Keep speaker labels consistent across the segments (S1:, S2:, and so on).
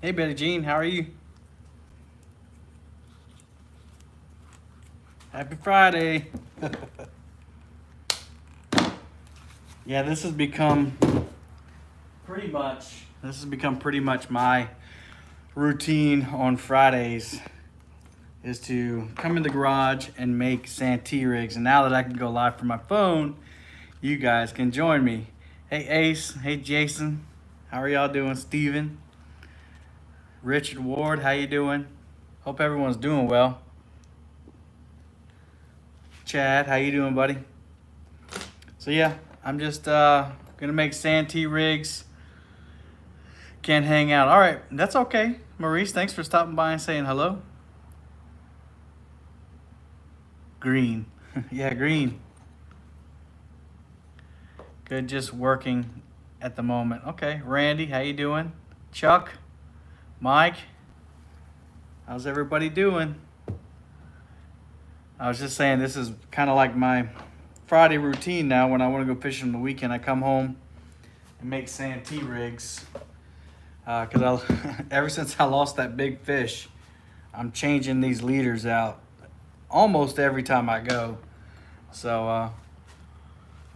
S1: Hey, Betty Jean, how are you? Happy Friday. Yeah, this has become pretty much my routine on Fridays is to come in the garage and make Santee rigs. And now that I can go live from my phone, you guys can join me. Hey Ace, hey Jason, how are y'all doing? Steven, Richard Ward, how you doing? Hope everyone's doing well. Chad, how you doing, buddy? So yeah, I'm just gonna make Santee rigs. Can't hang out. All right, that's okay. Maurice, thanks for stopping by and saying hello. Green. Yeah, green. Good, just working at the moment. Okay, Randy, how you doing? Chuck, Mike, how's everybody doing? I was just saying this is kind of like my Friday routine now. When I want to go fishing on the weekend, I come home and make Santee rigs. Because ever since I lost that big fish, I'm changing these leaders out almost every time I go. So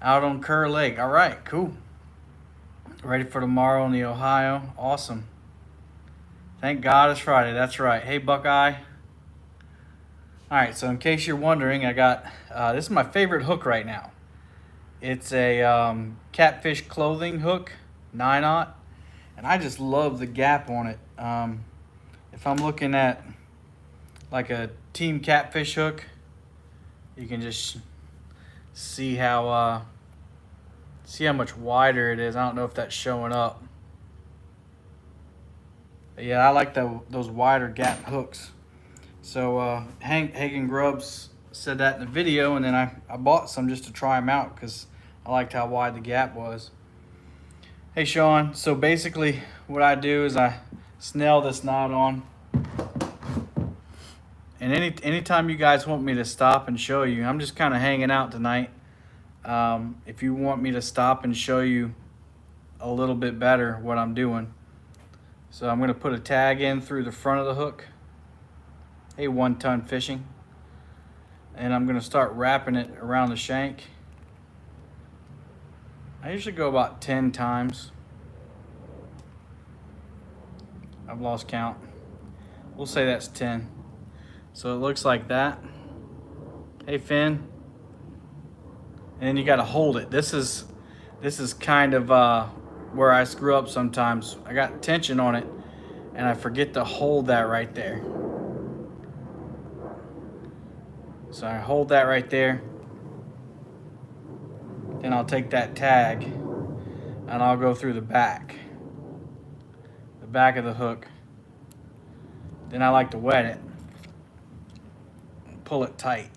S1: out on Kerr Lake. All right, cool. Ready for tomorrow in the Ohio. Awesome. Thank God it's Friday. That's right. Hey, Buckeye. All right, so in case you're wondering, I got, this is my favorite hook right now. It's a catfish clothing hook, 9/0, and I just love the gap on it. If I'm looking at like a team catfish hook, you can just see how much wider it is. I don't know if that's showing up. But yeah, I like those wider gap hooks. So Hagen Grubbs said that in the video, and then I bought some just to try them out because I liked how wide the gap was. Hey Sean, so basically what I do is I snell this knot on. And anytime you guys want me to stop and show you, I'm just kind of hanging out tonight. If you want me to stop and show you a little bit better what I'm doing. So I'm gonna put a tag in through the front of the hook. Hey, 1 Ton Fishing. And I'm gonna start wrapping it around the shank. I usually go about 10 times. I've lost count. We'll say that's 10. So it looks like that. Hey, Finn. And then you gotta hold it. This is kind of where I screw up sometimes. I got tension on it and I forget to hold that right there. So I hold that right there. Then I'll take that tag and I'll go through the back of the hook. Then I like to wet it. Pull it tight.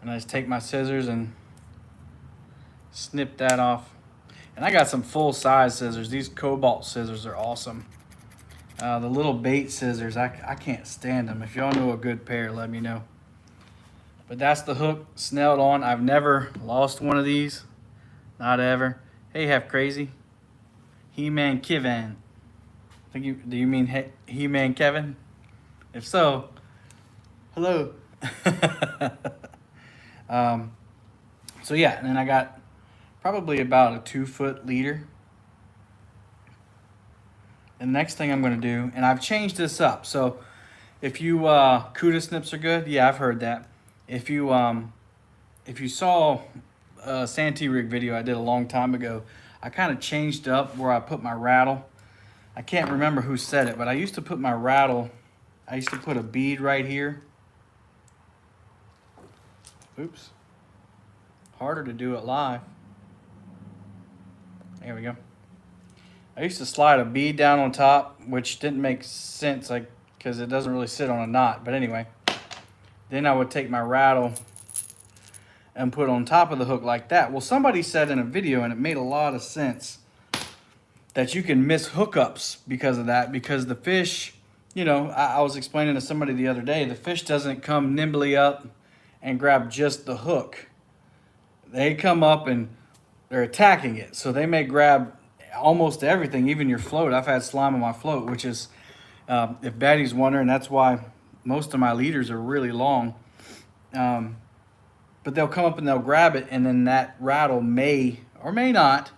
S1: And I just take my scissors and snip that off. And I got some full size scissors. These Cobalt scissors are awesome. The little bait scissors, I can't stand them. If y'all know a good pair, let me know. But that's the hook snelled on. I've never lost one of these. Not ever. Hey, Half Crazy. He-Man Kevin. Do you mean He-Man Kevin? If so, hello. So yeah, and then I got probably about a 2-foot leader. And the next thing I'm going to do, and I've changed this up. So if you CUDA snips are good, yeah, I've heard that. If you saw a Santee rig video I did a long time ago, I kind of changed up where I put my rattle. I can't remember who said it, but I used to put my rattle, I used to put a bead right here. Oops. Harder to do it live. There we go. I used to slide a bead down on top, which didn't make sense because it doesn't really sit on a knot. But anyway, then I would take my rattle and put it on top of the hook like that. Well, somebody said in a video, and it made a lot of sense, that you can miss hookups because of that. Because the fish, you know, I was explaining to somebody the other day, the fish doesn't come nimbly up and grab just the hook. They come up and they're attacking it. So they may grab almost everything, even your float. I've had slime on my float, which is, if Betty's wondering, that's why most of my leaders are really long. But they'll come up and they'll grab it, and then that rattle may or may not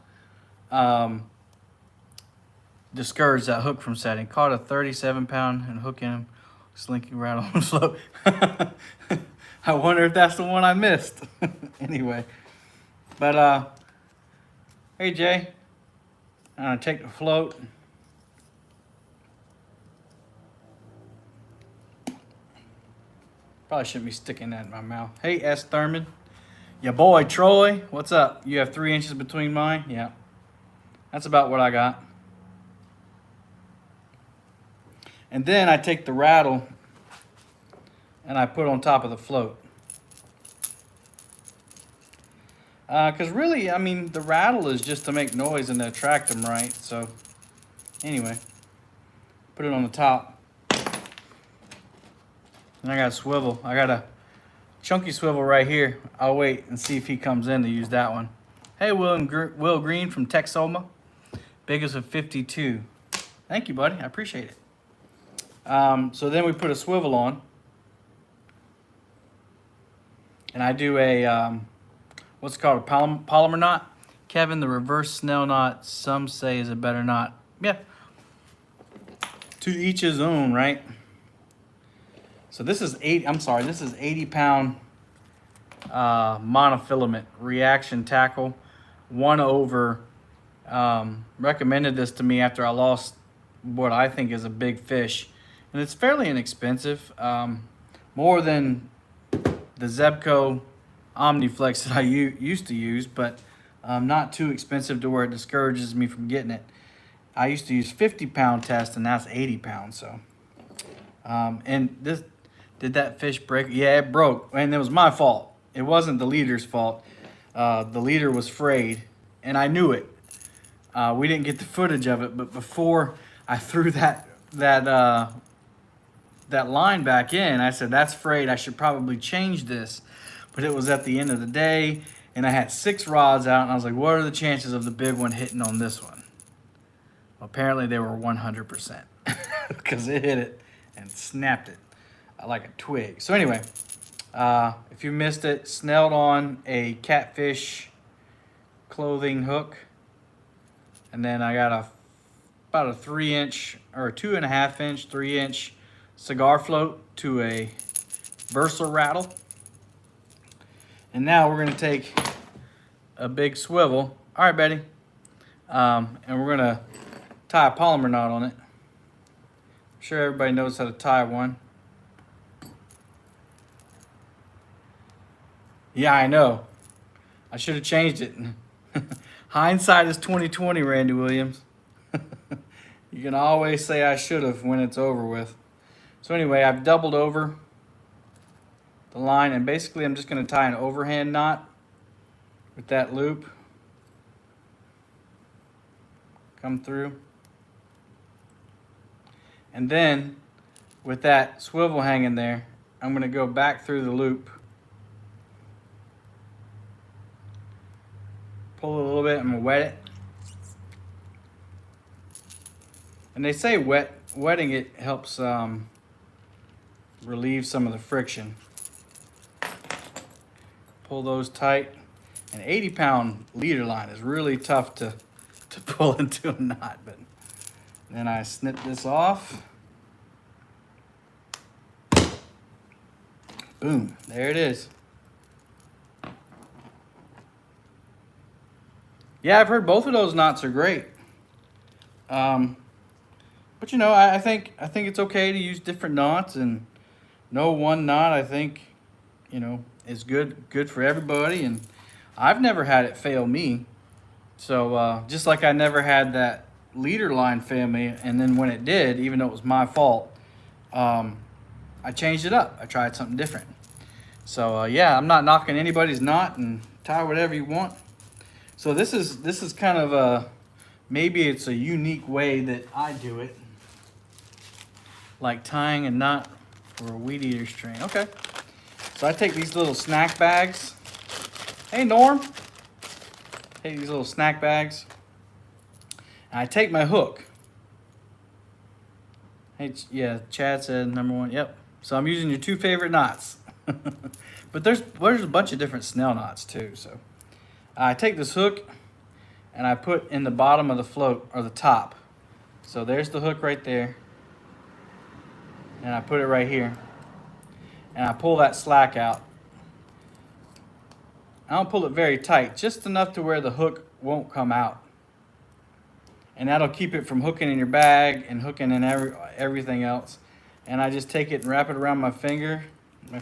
S1: discourage that hook from setting. Caught a 37-pound and hook in him, slinky rattle on the float. I wonder if that's the one I missed. Anyway, but hey Jay, I'm gonna take the float. Probably shouldn't be sticking that in my mouth. Hey S. Thurman, your boy Troy, what's up? You have 3 inches between mine? Yeah, that's about what I got. And then I take the rattle and I put on top of the float. Because really, I mean, the rattle is just to make noise and to attract them, right? So anyway, put it on the top. And I got a swivel. I got a chunky swivel right here. I'll wait and see if he comes in to use that one. Hey, Will Green from Texoma. Biggest of 52. Thank you, buddy. I appreciate it. So then we put a swivel on. And I do a, what's it called, a polymer knot. Kevin, the reverse Snail knot, some say is a better knot. Yeah. To each his own, right? So this is 80-pound monofilament reaction tackle. 1/over recommended this to me after I lost what I think is a big fish. And it's fairly inexpensive. More than the Zebco Omniflex that I used to use, but not too expensive to where it discourages me from getting it. I used to use 50-pound test, and that's 80 pounds. So, and this, did that fish break? Yeah, it broke, and it was my fault. It wasn't the leader's fault. The leader was frayed, and I knew it. We didn't get the footage of it, but before I threw that line back in, I said, that's frayed. I should probably change this. But it was at the end of the day, and I had 6 rods out, and I was like, what are the chances of the big one hitting on this one? Well, apparently they were 100% because it hit it and snapped it like a twig. So anyway, if you missed it, Snailed on a catfish clothing hook, and then I got about a 3-inch or a 2.5-inch, 3-inch cigar float to a Versa rattle. And now we're gonna take a big swivel. All right, Betty. And we're gonna tie a polymer knot on it. I'm sure everybody knows how to tie one. Yeah, I know. I should have changed it. Hindsight is 20/20, Randy Williams. You can always say I should have when it's over with. So anyway, I've doubled over the line, and basically I'm just going to tie an overhand knot with that loop. Come through. And then with that swivel hanging there, I'm going to go back through the loop. Pull a little bit, I'm going to wet it. And they say wetting it helps relieve some of the friction. Pull those tight. An 80-pound leader line is really tough to pull into a knot, but then I snip this off. Boom, there it is. Yeah, I've heard both of those knots are great. But you know, I think it's okay to use different knots, and no one knot, I think, you know, is good for everybody. And I've never had it fail me. So just like I never had that leader line fail me, and then when it did, even though it was my fault, I changed it up. I tried something different. So yeah, I'm not knocking anybody's knot, and tie whatever you want. So this is kind of a, maybe it's a unique way that I do it, like tying a knot for a weed eater string. Okay, so I take these little snack bags. Hey Norm, take these little snack bags, I take my hook. Hey, yeah, Chad said number 1. Yep. So I'm using your 2 favorite knots. But there's a bunch of different snail knots too. So I take this hook and I put in the bottom of the float, or the top. So there's the hook right there. And I put it right here. And I pull that slack out. I don't pull it very tight, just enough to where the hook won't come out. And that'll keep it from hooking in your bag and hooking in everything else. And I just take it and wrap it around my fingers. I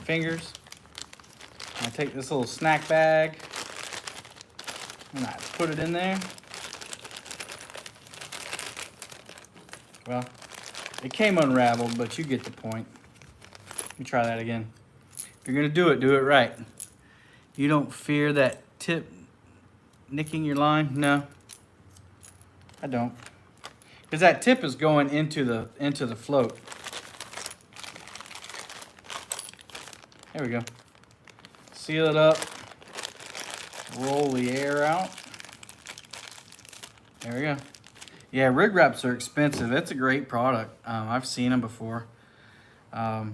S1: take this little snack bag and I put it in there. Well, it came unraveled, but you get the point. Let me try that again. If you're gonna do it right. You don't fear that tip nicking your line? No, I don't. Because that tip is going into the float. There we go. Seal it up. Roll the air out. There we go. Yeah, rig wraps are expensive. It's a great product. I've seen them before. Yeah,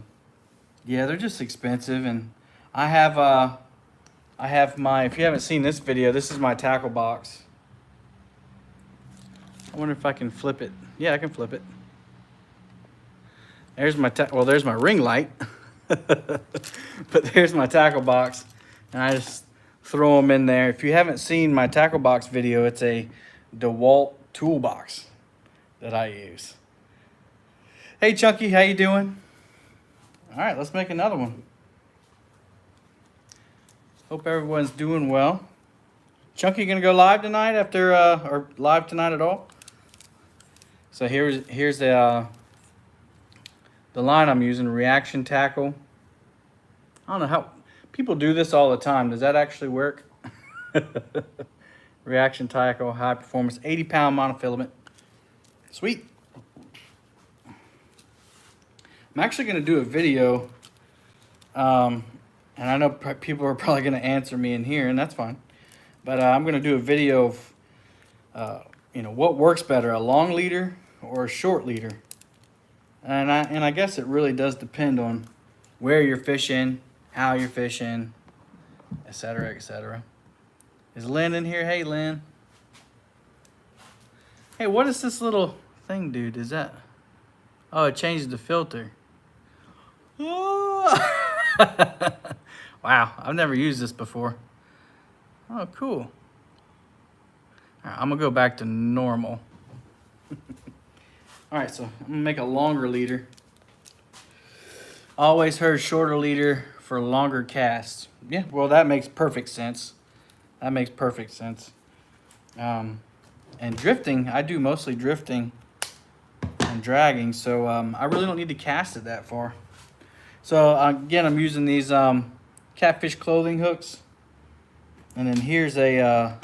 S1: they're just expensive, and I have my, if you haven't seen this video, this is my tackle box. I wonder if I can flip it. Yeah, I can flip it. There's my, there's my ring light. But there's my tackle box. And I just throw them in there. If you haven't seen my tackle box video, it's a DeWalt toolbox that I use. Hey, Chunky, how you doing? All right, let's make another one. Hope everyone's doing well. Chunky, gonna go live tonight after, or live tonight at all? So here's the line I'm using, reaction tackle. I don't know how people do this all the time. Does that actually work? Reaction tackle, high performance, 80-pound monofilament. Sweet. I'm actually gonna do a video, and I know people are probably gonna answer me in here, and that's fine. But I'm gonna do a video of, you know, what works better, a long leader or a short leader. And I guess it really does depend on where you're fishing, how you're fishing, etc., etc. Is Lynn in here? Hey, Lynn. Hey, what is this little thing, dude? Is that? Oh, it changes the filter. Oh. Wow, I've never used this before. Oh, cool. All right, I'm gonna go back to normal. All right, so I'm gonna make a longer leader. Always heard shorter leader for longer casts. Yeah, well, that makes perfect sense. That makes perfect sense. And drifting, I do mostly drifting and dragging, so I really don't need to cast it that far. So again, I'm using these catfish clothing hooks. And then here's a, I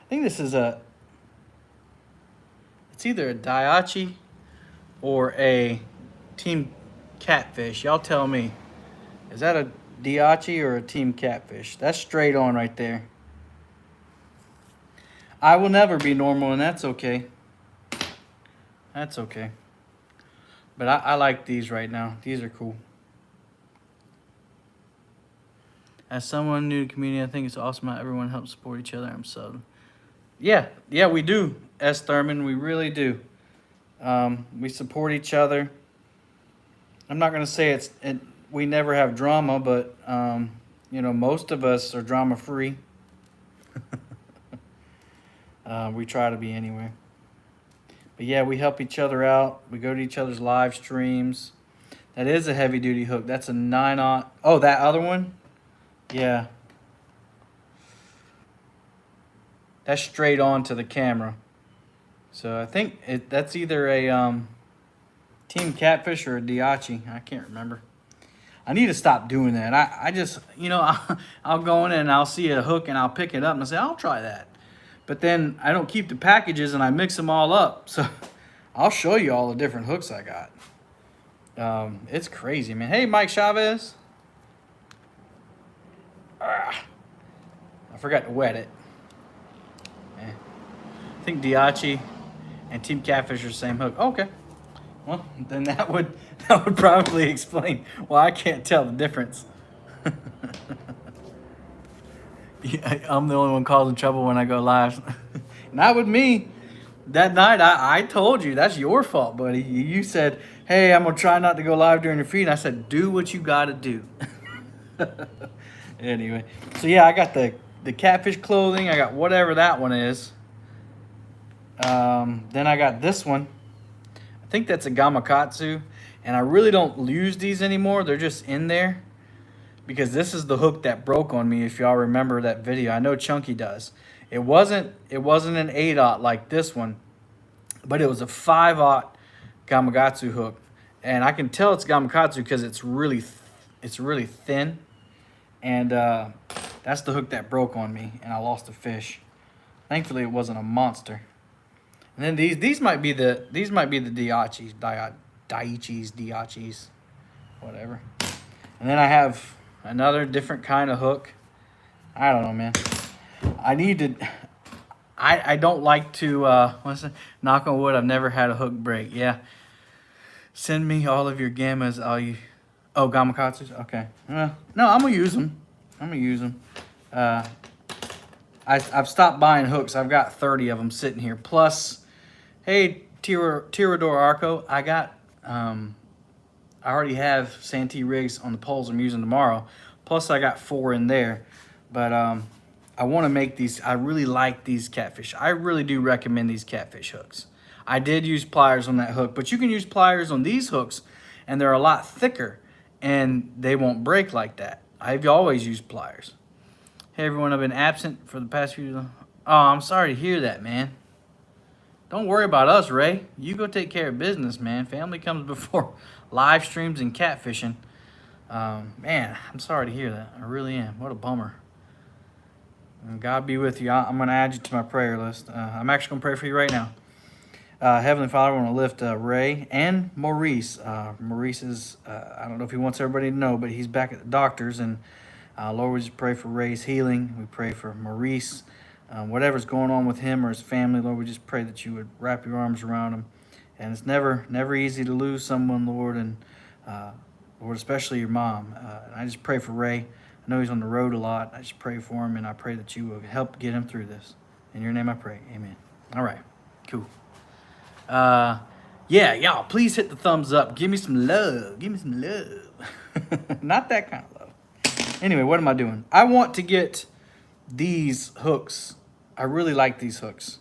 S1: think this is a, it's either a Daiichi or a Team Catfish. Y'all tell me. Is that a Daiichi or a Team Catfish? That's straight on right there. I will never be normal, and that's okay. That's okay. But I like these right now. These are cool. As someone new to the community, I think it's awesome how everyone helps support each other. I'm so... Yeah, we do, S. Thurman. We really do. We support each other. I'm not going to say we never have drama, but, you know, most of us are drama-free. We try to be anyway. But, yeah, we help each other out. We go to each other's live streams. That is a heavy-duty hook. That's a 9/0. Oh, that other one? Yeah. That's straight on to the camera. So I think that's either a Team Catfish or a Daiichi. I can't remember. I need to stop doing that. I just, you know, I'll go in and I'll see a hook and I'll pick it up and I'll say, I'll try that. But then I don't keep the packages and I mix them all up. So I'll show you all the different hooks I got. It's crazy, man. Hey, Mike Chavez. I forgot to wet it. think Diachi and Team Catfish are the same hook. Okay. Well, then that would probably explain why I can't tell the difference. Yeah, I'm the only one causing trouble when I go live. Not with me. That night, I told you, that's your fault, buddy. You said, hey, I'm going to try not to go live during your feed. And I said, do what you got to do. Anyway, so yeah, I got the catfish clothing. I got whatever that one is. Then I got this one. I think that's a gamakatsu. And I really don't use these anymore. They're just in there. Because this is the hook that broke on me, if y'all remember that video. I know Chunky does. It wasn't an 8-aught like this one, but it was a 5-aught Gamakatsu hook. And I can tell it's Gamakatsu because it's really thin. And that's the hook that broke on me, and I lost a fish. Thankfully, it wasn't a monster. And then these might be the Diachis, Diachis, whatever. And then I have another different kind of hook. I don't know, man. I don't like to, knock on wood, I've never had a hook break. Yeah. Send me all of your gammas, gamakatsus? Okay. No, I'm going to use them. I've stopped buying hooks. I've got 30 of them sitting here. Plus, hey, Tirador Arco, I already have Santee rigs on the poles I'm using tomorrow. Plus, I got 4 in there. But I want to make these. I really like these catfish. I really do recommend these catfish hooks. I did use pliers on that hook, but you can use pliers on these hooks, and they're a lot thicker, and they won't break like that. I've always used pliers. Hey, everyone, I've been absent for the past few... Oh, I'm sorry to hear that, man. Don't worry about us, Ray. You go take care of business, man. Family comes before live streams and catfishing. Man, I'm sorry to hear that. I really am. What a bummer. And God be with you. I'm going to add you to my prayer list. I'm actually going to pray for you right now. Heavenly Father, I want to lift Ray and Maurice. Maurice is, I don't know if he wants everybody to know, but he's back at the doctor's. And Lord, we just pray for Ray's healing. We pray for Maurice. Whatever's going on with him or his family, Lord, we just pray that you would wrap your arms around him. And it's never easy to lose someone, Lord, and Lord, especially your mom. And I just pray for Ray. I know he's on the road a lot. I just pray for him, and I pray that you will help get him through this. In your name I pray. Amen. All right. Cool. Yeah, y'all, please hit the thumbs up. Give me some love. Give me some love. Not that kind of love. Anyway, what am I doing? I want to get these hooks. I really like these hooks.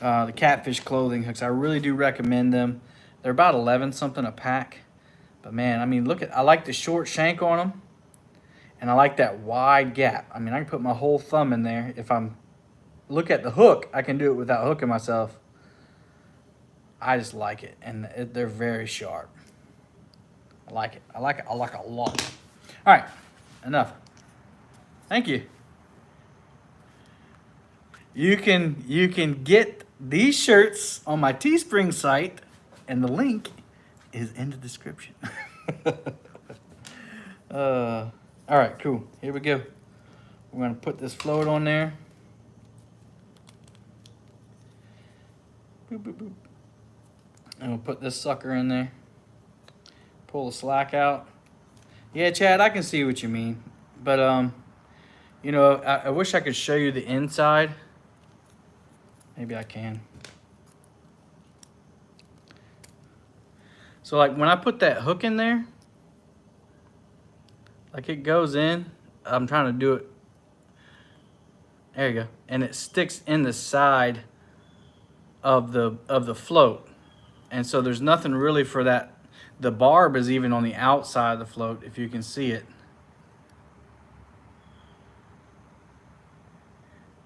S1: The catfish clothing hooks. I really do recommend them. They're about 11 something a pack. But man, I mean, I like the short shank on them. And I like that wide gap. I mean, I can put my whole thumb in there. If I'm look at the hook, I can do it without hooking myself. I just like it. And they're very sharp. I like it. I like it a lot. All right, enough. Thank you. You can get these shirts on my Teespring site, and the link is in the description. All right, cool. Here we go. We're going to put this float on there. Boop, boop, boop. And we'll put this sucker in there. Pull the slack out. Yeah, Chad, I can see what you mean. But, you know, I wish I could show you the inside. Maybe I can. So, like, when I put that hook in there, like it goes in, I'm trying to do it. There you go. And it sticks in the side of the float. And so there's nothing really for that. The barb is even on the outside of the float, if you can see it.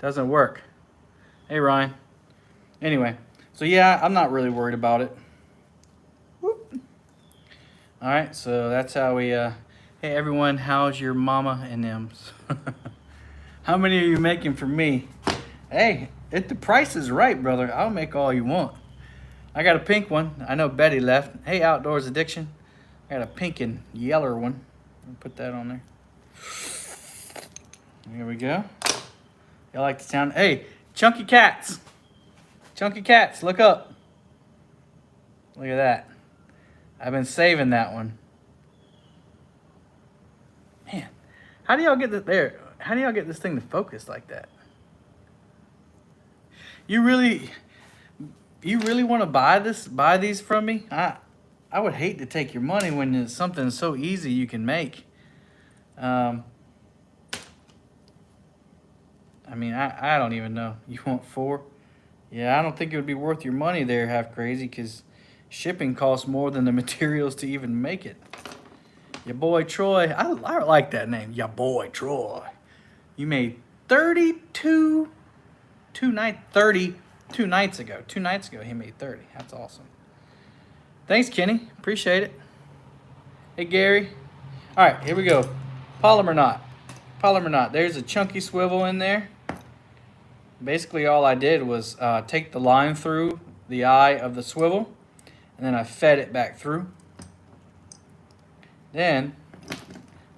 S1: Doesn't work. Hey, Ryan. Anyway, so yeah, I'm not really worried about it. Whoop. All right, so that's how we... Hey everyone, how's your mama and them? How many are you making for me? Hey, if the price is right, brother, I'll make all you want. I got a pink one. I know Betty left. Hey, Outdoors Addiction. I got a pink and yeller one. Put that on there. Here we go. Y'all like the sound? Hey, Chunky Cats. Chunky cats, look up. Look at that. I've been saving that one. Man, how do y'all get there? How do y'all get this thing to focus like that? You really want to buy these from me? I would hate to take your money when it's something so easy you can make. I mean, I don't even know. You want 4? Yeah, I don't think it would be worth your money there, half crazy, because shipping costs more than the materials to even make it. Your boy Troy, I like that name. Your boy Troy. You made 32 nights ago. 2 nights ago he made 30. That's awesome. Thanks, Kenny. Appreciate it. Hey, Gary. All right, here we go. Polymer knot. Polymer knot. There's a chunky swivel in there. Basically, all I did was take the line through the eye of the swivel, and then I fed it back through. Then,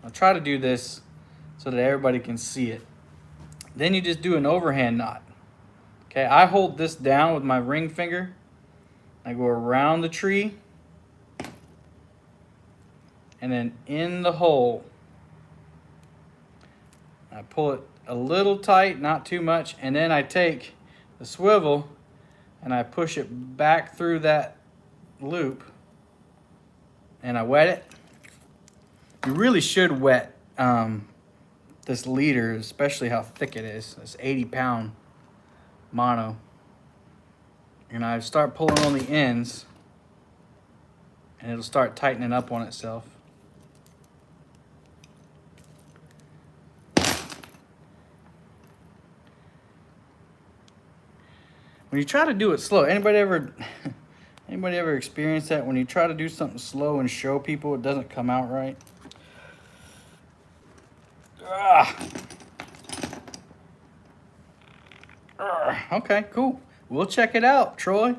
S1: I'll try to do this so that everybody can see it. Then you just do an overhand knot. Okay, I hold this down with my ring finger. I go around the tree, and then in the hole. I pull it a little tight, not too much, and then I take the swivel and I push it back through that loop, and I wet it. You really should wet this leader, especially how thick it is. It's 80-pound mono. And I start pulling on the ends, and it'll start tightening up on itself. When you try to do it slow, anybody ever experience that? When you try to do something slow and show people, it doesn't come out right. Okay, cool. We'll check it out, Troy.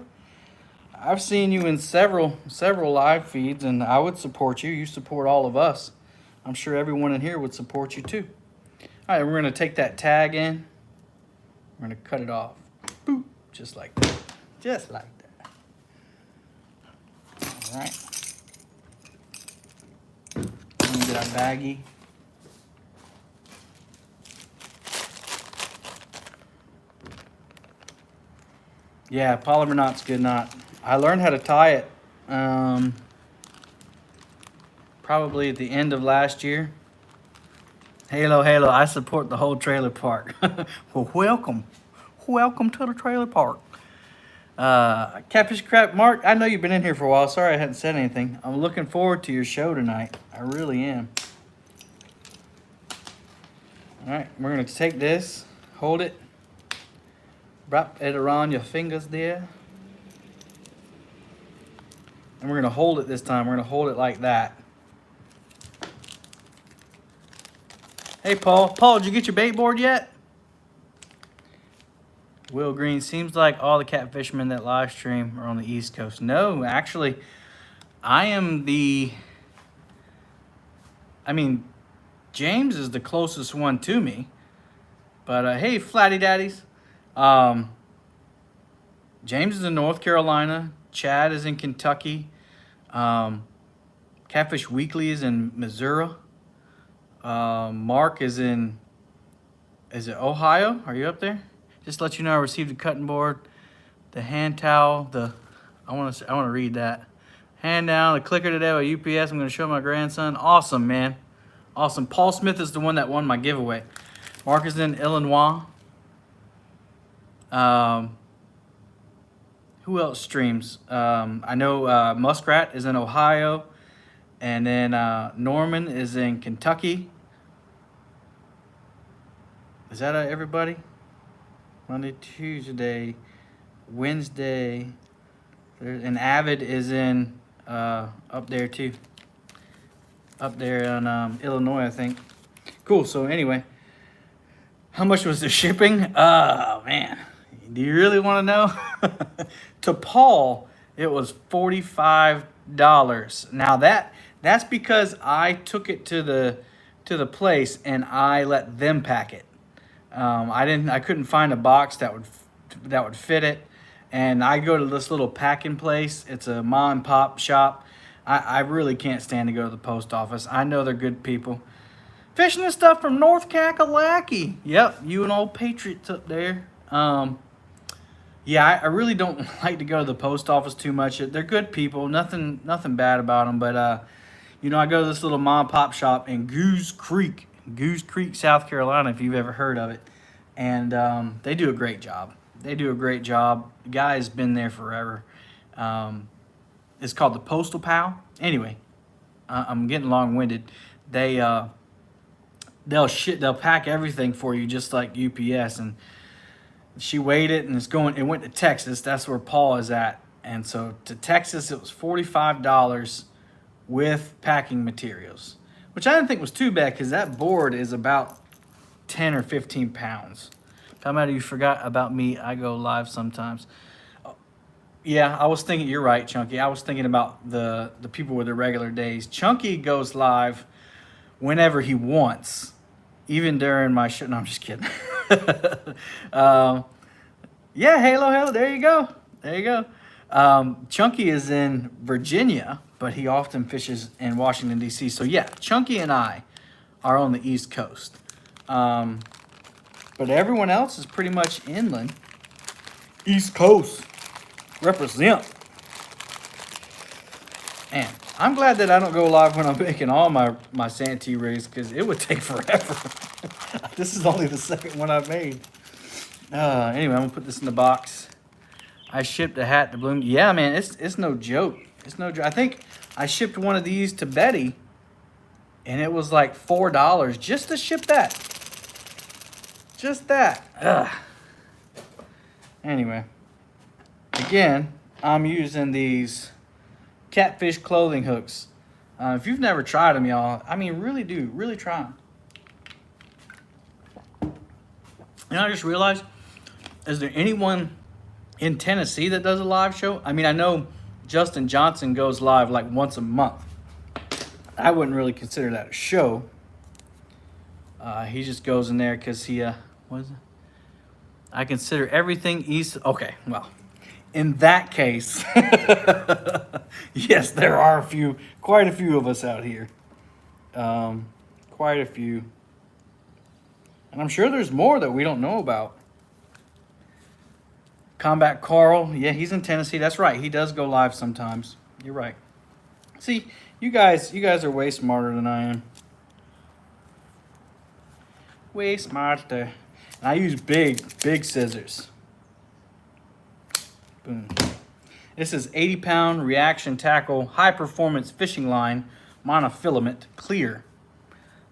S1: I've seen you in several live feeds, and I would support you. You support all of us. I'm sure everyone in here would support you too. All right, we're gonna take that tag in. We're gonna cut it off. Boop. Just like that. Just like that. All right. Let me get our baggie. Yeah, polymer knot's a good knot. I learned how to tie it probably at the end of last year. Halo, I support the whole trailer park. Well, welcome to the trailer park. Catfish Crap, Mark, I know you've been in here for a while. Sorry I hadn't said anything. I'm looking forward to your show tonight. I really am. All right, we're gonna take this, hold it, wrap it around your fingers there. And we're gonna hold it this time. We're gonna hold it like that. Hey, Paul. Paul, did you get your bait board yet? Will Green, seems like all the catfishermen that live stream are on the East Coast. No, actually, James is the closest one to me. But hey, Flatty Daddies. James is in North Carolina. Chad is in Kentucky. Catfish Weekly is in Missouri. Mark is it Ohio? Are you up there? Just to let you know, I received a cutting board, the hand towel, I want to read that. Hand down, the clicker today by UPS. I'm going to show my grandson. Awesome, man. Awesome. Paul Smith is the one that won my giveaway. Mark is in Illinois. Who else streams? I know Muskrat is in Ohio. And then Norman is in Kentucky. Is that everybody? Monday, Tuesday, Wednesday. And Avid is in up there too. Up there in Illinois, I think. Cool, so anyway. How much was the shipping? Oh, man. Do you really want to know? To Paul, it was $45. Now that's because I took it to the place and I let them pack it. I couldn't find a box that would fit it, And I go to this little packing place. It's a mom and pop shop. I really can't stand to go to the post office. I know they're good people. Fishing this stuff from North Kakalaki. Yep, you and old Patriots up there. Yeah, I really don't like to go to the post office too much. They're good people. Nothing bad about them. But, you know, I go to this little mom and pop shop in Goose Creek, South Carolina, if you've ever heard of it. And they do a great job. They do a great job. The guy's been there forever. It's called the Postal Pal. Anyway, I'm getting long-winded. They'll pack everything for you just like UPS. And she weighed it, and it went to Texas. That's where Paul is at. And so to Texas, it was $45 with packing materials, which I didn't think was too bad because that board is about 10 or 15 pounds. How many of you forgot about me? I go live sometimes. Yeah, I was thinking, you're right, Chunky. I was thinking about the people with the regular days. Chunky goes live whenever he wants, even during my show. No, I'm just kidding. Yeah, Halo, there you go. There you go. Chunky is in Virginia, but he often fishes in Washington, D.C. So, yeah, Chunky and I are on the East Coast. But everyone else is pretty much inland. East Coast. Represent. And I'm glad that I don't go live when I'm making all my Santee rigs, because it would take forever. This is only the second one I've made. Anyway, I'm going to put this in the box. I shipped a hat to Bloom. Yeah, man, it's no joke. It's no joke. I think I shipped one of these to Betty, and it was like $4 just to ship that. Just that. Ugh. Anyway. Again, I'm using these catfish clothing hooks. If you've never tried them, y'all, I mean, really try them. And I just realized, is there anyone in Tennessee that does a live show? I mean, I know Justin Johnson goes live like once a month. I wouldn't really consider that a show. He just goes in there because he, what is it? I consider everything east. Okay, well. In that case, yes, there are quite a few of us out here. Quite a few. And I'm sure there's more that we don't know about. Combat Carl, yeah, he's in Tennessee. That's right. He does go live sometimes. You're right. See, you guys are way smarter than I am. Way smarter. And I use big scissors. Boom. This is 80-pound reaction tackle, high-performance fishing line, monofilament, clear.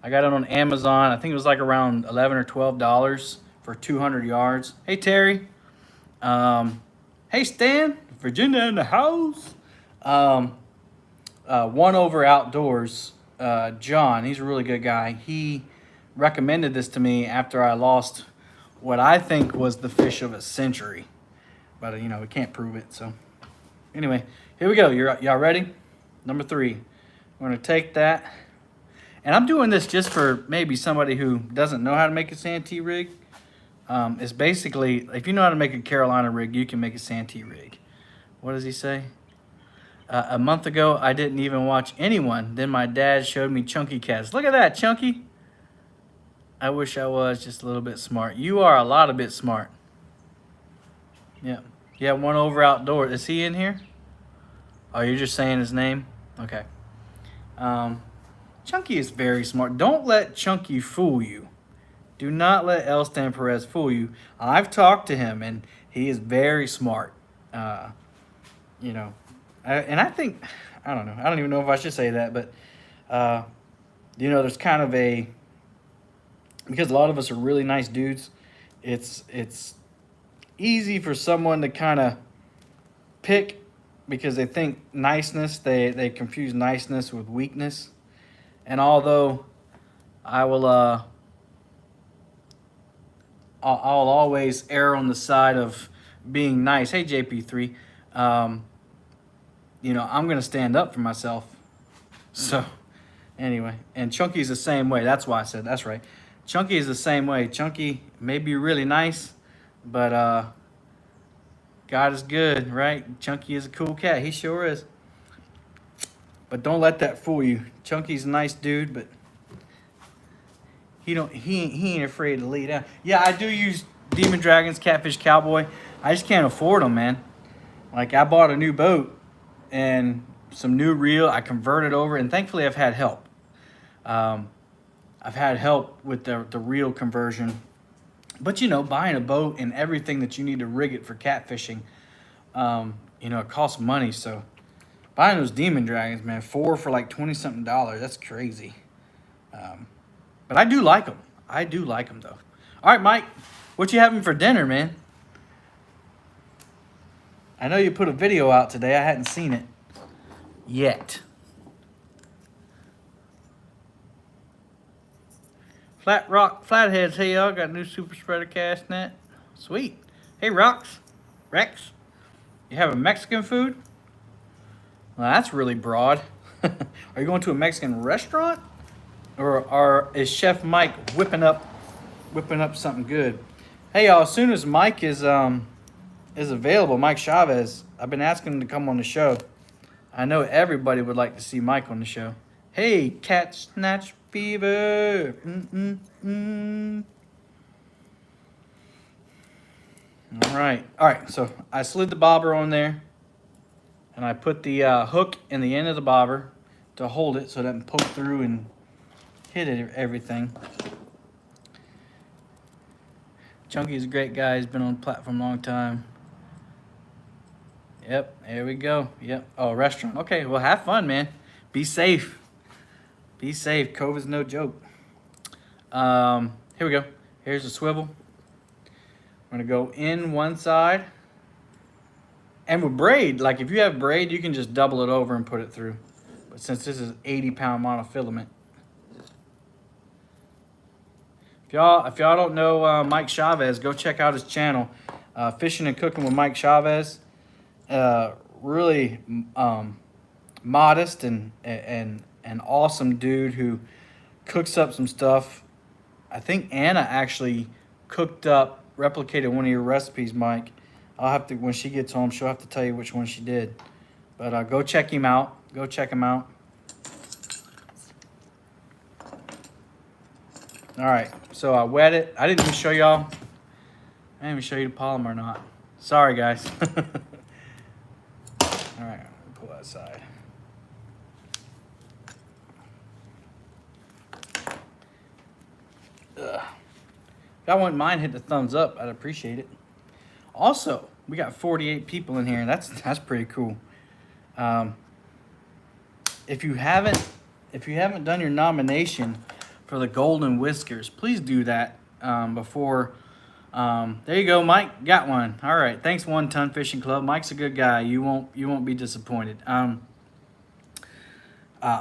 S1: I got it on Amazon. I think it was like around $11 or $12 for 200 yards. Hey, Terry. Hey, Stan. Virginia in the house. One Over Outdoors, John, he's a really good guy. He recommended this to me after I lost what I think was the fish of a century. But, you know, we can't prove it, so. Anyway, here we go. Y'all ready? Number 3. We're going to take that. And I'm doing this just for maybe somebody who doesn't know how to make a Santee rig. It's basically, if you know how to make a Carolina rig, you can make a Santee rig. What does he say? A month ago, I didn't even watch anyone. Then my dad showed me Chunky Cats. Look at that, Chunky. I wish I was just a little bit smart. You are a lot of bit smart. Yeah. Yeah, One Over Outdoors. Is he in here? Oh, you're just saying his name? Okay. Chunky is very smart. Don't let Chunky fool you. Do not let Elstan Perez fool you. I've talked to him, and he is very smart. You know, and I think, I don't know. I don't even know if I should say that, but, you know, there's kind of a, because a lot of us are really nice dudes, it's easy for someone to kind of pick because they think niceness, they confuse niceness with weakness. And although I'll always err on the side of being nice. Hey, JP3, you know, I'm going to stand up for myself. So anyway, and Chunky's the same way. That's why I said that's right. Chunky is the same way. Chunky may be really nice, but God is good, right? Chunky is a cool cat. He sure is. But don't let that fool you. Chunky's a nice dude, but he ain't afraid to lay down. Yeah, I do use Demon Dragons, Catfish Cowboy. I just can't afford them, man. Like, I bought a new boat and some new reel. I converted over, and thankfully I've had help. I've had help with the reel conversion. But, you know, buying a boat and everything that you need to rig it for catfishing, you know, it costs money. So buying those Demon Dragons, man, 4 for like $20-something. That's crazy. But I do like them. I do like them, though. All right, Mike, what you having for dinner, man? I know you put a video out today. I hadn't seen it yet. Flat Rock Flatheads, hey y'all, got a new super spreader cast net. Sweet. Hey Rex, you having Mexican food? Well, that's really broad. Are you going to a Mexican restaurant? Or is Chef Mike whipping up something good? Hey y'all, as soon as Mike is available, Mike Chavez, I've been asking him to come on the show. I know everybody would like to see Mike on the show. Hey, Cat Snatch Fever. All right, so I slid the bobber on there, and I put the hook in the end of the bobber to hold it so it doesn't poke through and hit everything. Chunky's a great guy. He's been on the platform a long time. Yep, there we go. Yep. Oh, restaurant. Okay, well, have fun, man. Be safe. Be safe. COVID's no joke. Here we go. Here's the swivel. I'm going to go in one side. And with braid, like if you have braid, you can just double it over and put it through. But since this is 80-pound monofilament. If y'all don't know Mike Chavez, go check out his channel. Fishing and Cooking with Mike Chavez. Really modest and an awesome dude who cooks up some stuff. I think Anna actually replicated one of your recipes, Mike. I'll have to, when she gets home, she'll have to tell you which one she did. But go check him out. Go check him out. All right, so I wet it. I didn't even show y'all. I didn't even show you the polymer or not. Sorry, guys. All right, pull that aside. Ugh. If y'all wouldn't mind, hit the thumbs up. I'd appreciate it. Also, we got 48 people in here, and that's pretty cool. If you haven't done your nomination for the Golden Whiskers, please do that before. There you go, Mike. Got one. All right. Thanks, One Ton Fishing Club. Mike's a good guy. You won't be disappointed.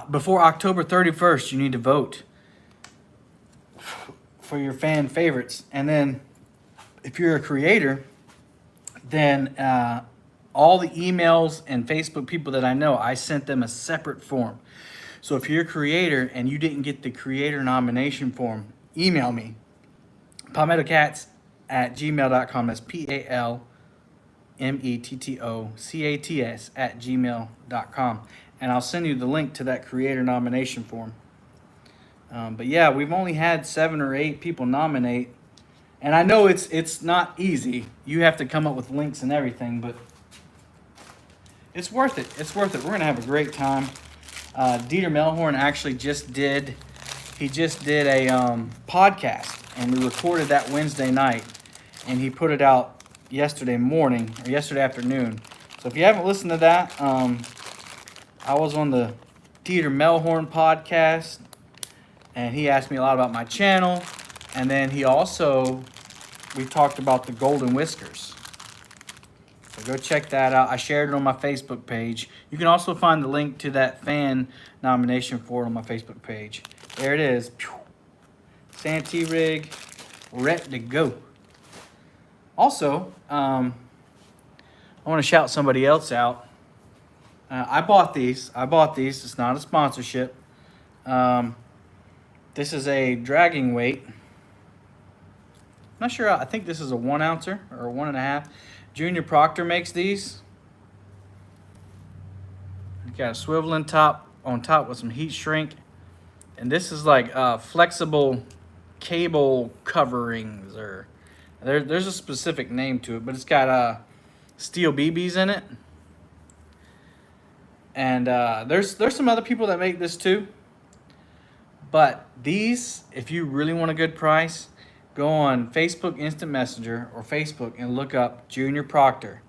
S1: Before October 31st, you need to vote for your fan favorites. And then if you're a creator, then all the emails and Facebook people that I know, I sent them a separate form. So if you're a creator and you didn't get the creator nomination form, email me, palmettocats@gmail.com. That's palmettocats@gmail.com. And I'll send you the link to that creator nomination form. But yeah, we've only had 7 or 8 people nominate. And I know it's not easy. You have to come up with links and everything, but it's worth it. It's worth it. We're going to have a great time. Dieter Melhorn actually just did a podcast, and we recorded that Wednesday night, and he put it out yesterday morning or yesterday afternoon. So if you haven't listened to that, I was on the Dieter Melhorn podcast, and he asked me a lot about my channel, and then we talked about the Golden Whiskers. So go check that out. I shared it on my Facebook page. You can also find the link to that fan nomination for it on my Facebook page. There it is. Santee rig, ready to go. Also, I want to shout somebody else out. I bought these. It's not a sponsorship. This is a dragging weight. I'm not sure. I think this is a 1 ouncer or 1.5. Junior Proctor makes these. You got a swivel on top with some heat shrink. And this is like flexible cable coverings, or there's a specific name to it, but it's got steel BBs in it. And there's some other people that make this too. But these, if you really want a good price, go on Facebook Instant Messenger or Facebook and look up Junior Proctor.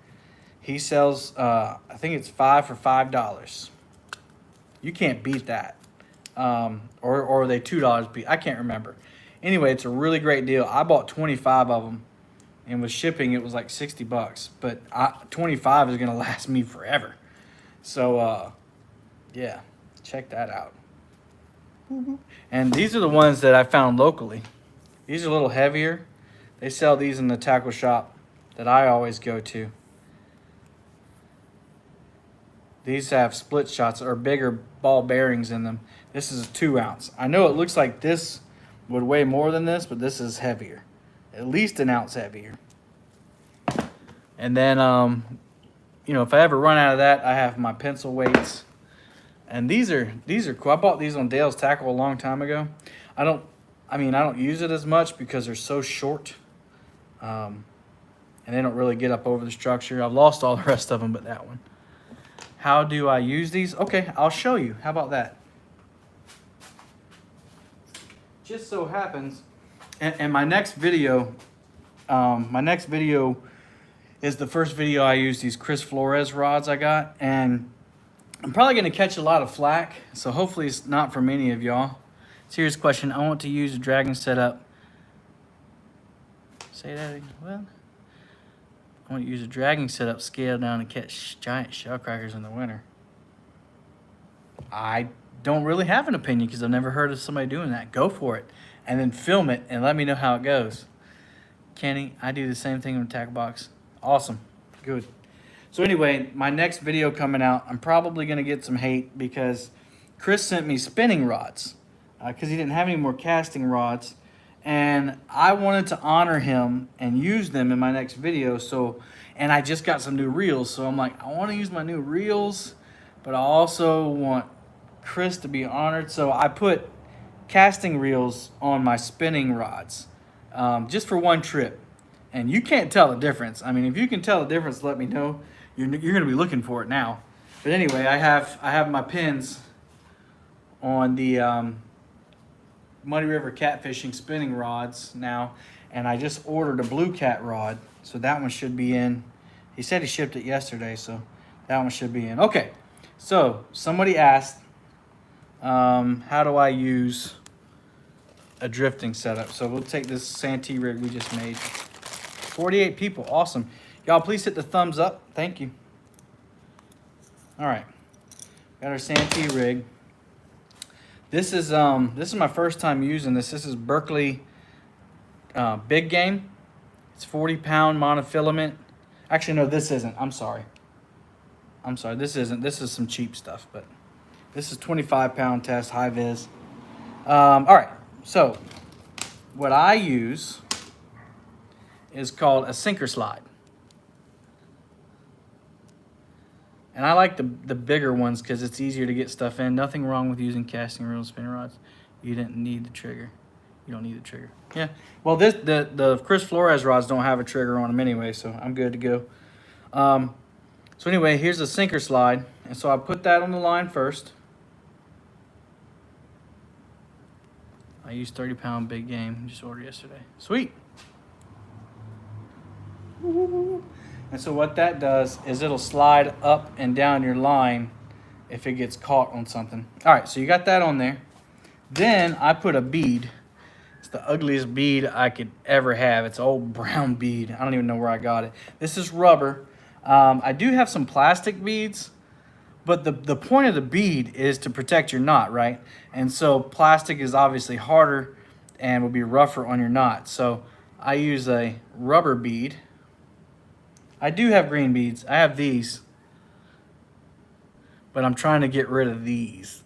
S1: He sells, I think it's 5 for $5. You can't beat that. Or are they $2? I can't remember. Anyway, it's a really great deal. I bought 25 of them, and with shipping, it was like $60. But 25 is gonna last me forever. So, yeah, check that out. And these are the ones that I found locally. These are a little heavier. They sell these in the tackle shop that I always go to. These have split shots or bigger ball bearings in them. This is a 2 ounce. I know it looks like this would weigh more than this, but this is heavier. At least an ounce heavier. And then, you know, if I ever run out of that, I have my pencil weights. And these are cool. I bought these on Dale's Tackle a long time ago. I don't use it as much because they're so short. And they don't really get up over the structure. I've lost all the rest of them but that one. How do I use these? Okay, I'll show you. How about that? Just so happens, and my next video is the first video I use these Chris Flores rods I got, and I'm probably going to catch a lot of flack, so hopefully it's not from any of y'all. Serious question. I want to use a dragging setup. Say that again. Well, I want to use a dragging setup scale down to catch giant shell crackers in the winter. I don't really have an opinion because I've never heard of somebody doing that. Go for it, and then film it and let me know how it goes. Kenny, I do the same thing in the tackle box. Awesome. Good. So anyway, my next video coming out, I'm probably going to get some hate because Chris sent me spinning rods because he didn't have any more casting rods. And I wanted to honor him and use them in my next video. So, and I just got some new reels. So I'm like, I want to use my new reels, but I also want Chris to be honored. So I put casting reels on my spinning rods just for one trip. And you can't tell the difference. I mean, if you can tell the difference, let me know. You're going to be looking for it now. But anyway, I have my pins on the Muddy River catfishing spinning rods now, and I just ordered a blue cat rod, so that one should be in. He said he shipped it yesterday, so that one should be in. Okay, so somebody asked, how do I use a drifting setup? So we'll take this Santee rig we just made. 48 people, awesome. Y'all, please hit the thumbs up. Thank you. All right, got our Santee rig. This is my first time using this. This is Berkeley Big Game. It's 40-pound monofilament. Actually, no, this isn't. I'm sorry. This isn't. This is some cheap stuff, but this is 25-pound test, high vis. All right. So what I use is called a sinker slide. And I like the bigger ones because it's easier to get stuff in. Nothing wrong with using casting reels and spinning rods. You didn't need the trigger. You don't need the trigger. Yeah. Well, the Chris Flores rods don't have a trigger on them anyway, so I'm good to go. So anyway, here's a sinker slide. And so I put that on the line first. I used 30-pound Big Game. Just ordered yesterday. Sweet. And so what that does is it'll slide up and down your line if it gets caught on something. All right, so you got that on there. Then I put a bead. It's the ugliest bead I could ever have. It's an old brown bead. I don't even know where I got it. This is rubber. I do have some plastic beads, but the point of the bead is to protect your knot, right? And so plastic is obviously harder and will be rougher on your knot. So I use a rubber bead. I do have green beads. I have these, but I'm trying to get rid of these.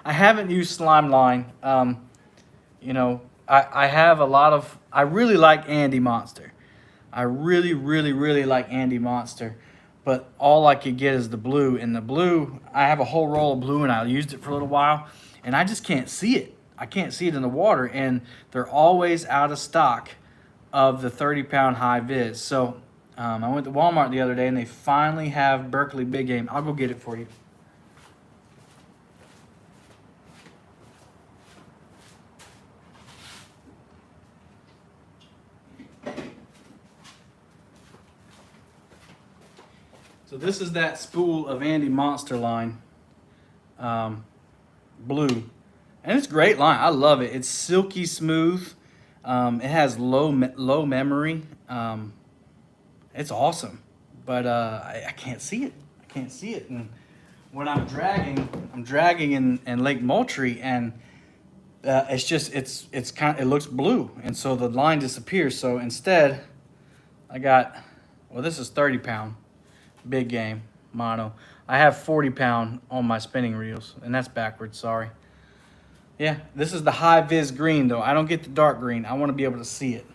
S1: I haven't used slime line. You know, I have a lot of, I really like Andy Monster. I really, really, really like Andy Monster, but all I could get is the blue. And the blue, I have a whole roll of blue, and I used it for a little while, and I just can't see it. I can't see it in the water, and they're always out of stock of the 30-pound high vis. So I went to Walmart the other day, and they finally have Berkeley Big Game. I'll go get it for you. So this is that spool of Andy Monster line, blue. And it's a great line. I love it. It's silky smooth. It has low memory. It's awesome. But I can't see it. I can't see it. And when I'm dragging in Lake Moultrie, and it looks blue. And so the line disappears. So instead, I got, well, this is 30-pound. Big game mono. I have 40-pound on my spinning reels, and that's backwards, sorry. Yeah, this is the high vis green though. I don't get the dark green. I want to be able to see it.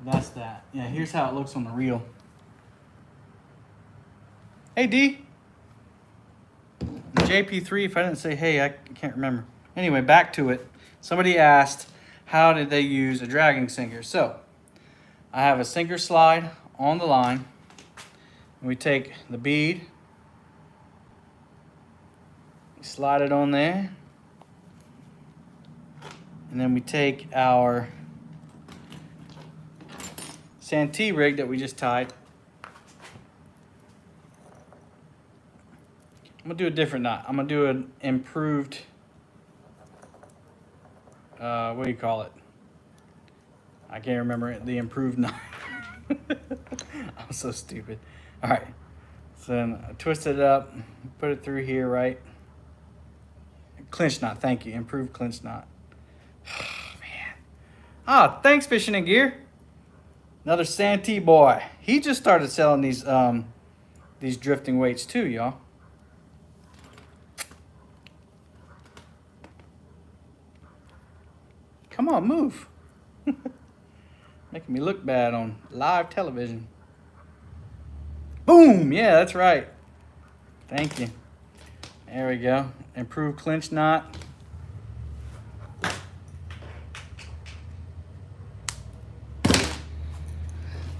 S1: That's that. Yeah, here's how it looks on the reel. Hey D. JP3, if I didn't say hey, I can't remember. Anyway, back to it. Somebody asked, how did they use a dragging sinker? So, I have a sinker slide on the line. We take the bead, we slide it on there, and then we take our Santee rig that we just tied. I'm gonna do a different knot. I'm gonna do an improved, what do you call it? I can't remember it, the improved knot. I'm so stupid. All right, so then I twist it up, put it through here, right? Clinch knot, thank you, improved clinch knot. Oh, man. Ah, thanks, Fishing and Gear. Another Santee boy. He just started selling these drifting weights too, y'all. Come on, move. Making me look bad on live television. Boom! Yeah, that's right. Thank you. There we go. Improved clinch knot.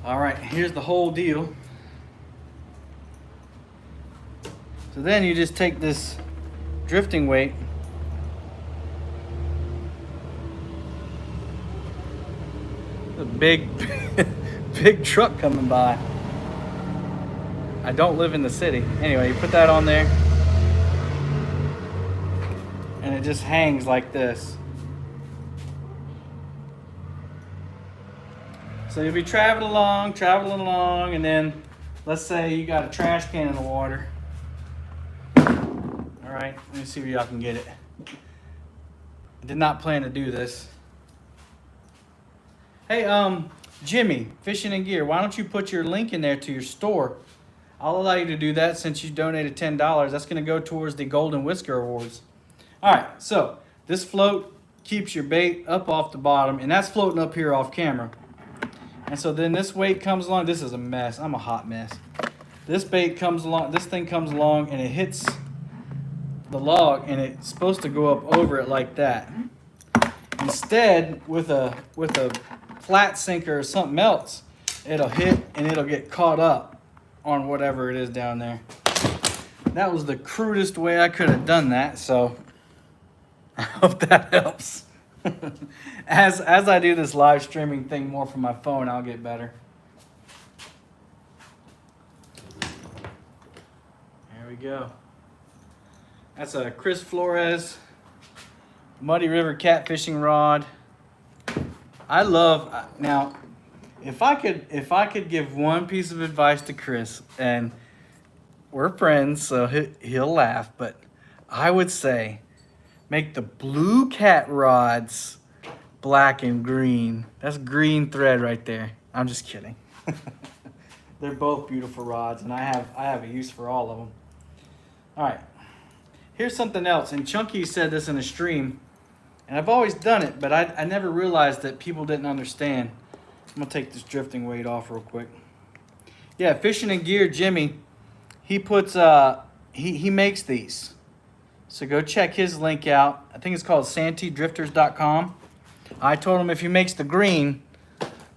S1: All right, here's the whole deal. So then you just take this drifting weight, a big, big truck coming by. I don't live in the city. Anyway, you put that on there, and it just hangs like this. So you'll be traveling along, and then let's say you got a trash can in the water. All right, let me see where y'all can get it. I did not plan to do this. Hey, Jimmy, Fishing and Gear, why don't you put your link in there to your store? I'll allow you to do that since you donated $10. That's going to go towards the Golden Whisker Awards. All right, so this float keeps your bait up off the bottom, and that's floating up here off camera. And so then this weight comes along. This is a mess. I'm a hot mess. This bait comes along. This thing comes along, and it hits the log, and it's supposed to go up over it like that. Instead, with a flat sinker or something else, it'll hit and it'll get caught up on whatever it is down there. That was the crudest way I could have done that, so I hope that helps. As I do this live streaming thing more from my phone, I'll get better. There we go. That's a Chris Flores Muddy River catfishing rod. I love, now, if I could give one piece of advice to Chris, and we're friends, so he'll laugh, but I would say make the blue cat rods black and green. That's green thread right there. I'm just kidding. They're both beautiful rods, and I have a use for all of them. All right, here's something else, and Chunky said this in a stream, and I've always done it, but I never realized that people didn't understand. I'm gonna take this drifting weight off real quick. Yeah, Fishing and Gear Jimmy, he puts he makes these. So go check his link out. I think it's called santeedrifters.com. I told him if he makes the green,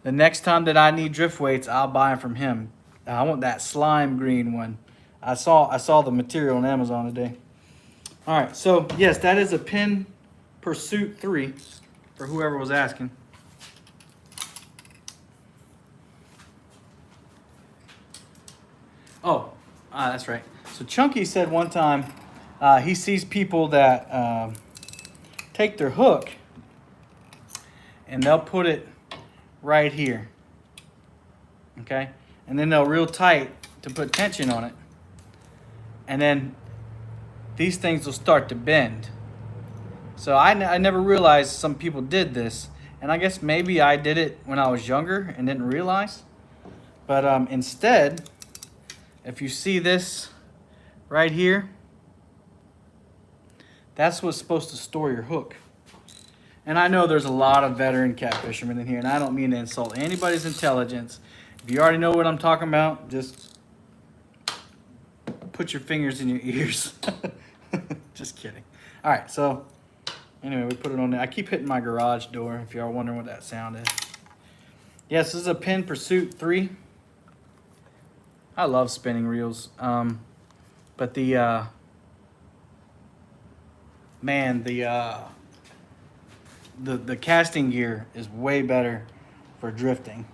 S1: the next time that I need drift weights, I'll buy them from him. I want that slime green one. I saw the material on Amazon today. All right, so yes, that is a Pin Pursuit 3 for whoever was asking. Oh, that's right. So Chunky said one time he sees people that take their hook and they'll put it right here, okay? And then they'll real tight to put tension on it. And then these things will start to bend. So I never realized some people did this. And I guess maybe I did it when I was younger and didn't realize. But instead, if you see this right here, that's what's supposed to store your hook. And I know there's a lot of veteran catfishermen in here, and I don't mean to insult anybody's intelligence. If you already know what I'm talking about, just put your fingers in your ears. Just kidding. All right, so anyway, we put it on there. I keep hitting my garage door if you are wondering what that sound is. Yes, this is a Pin Pursuit 3. I love spinning reels. But the casting gear is way better for drifting.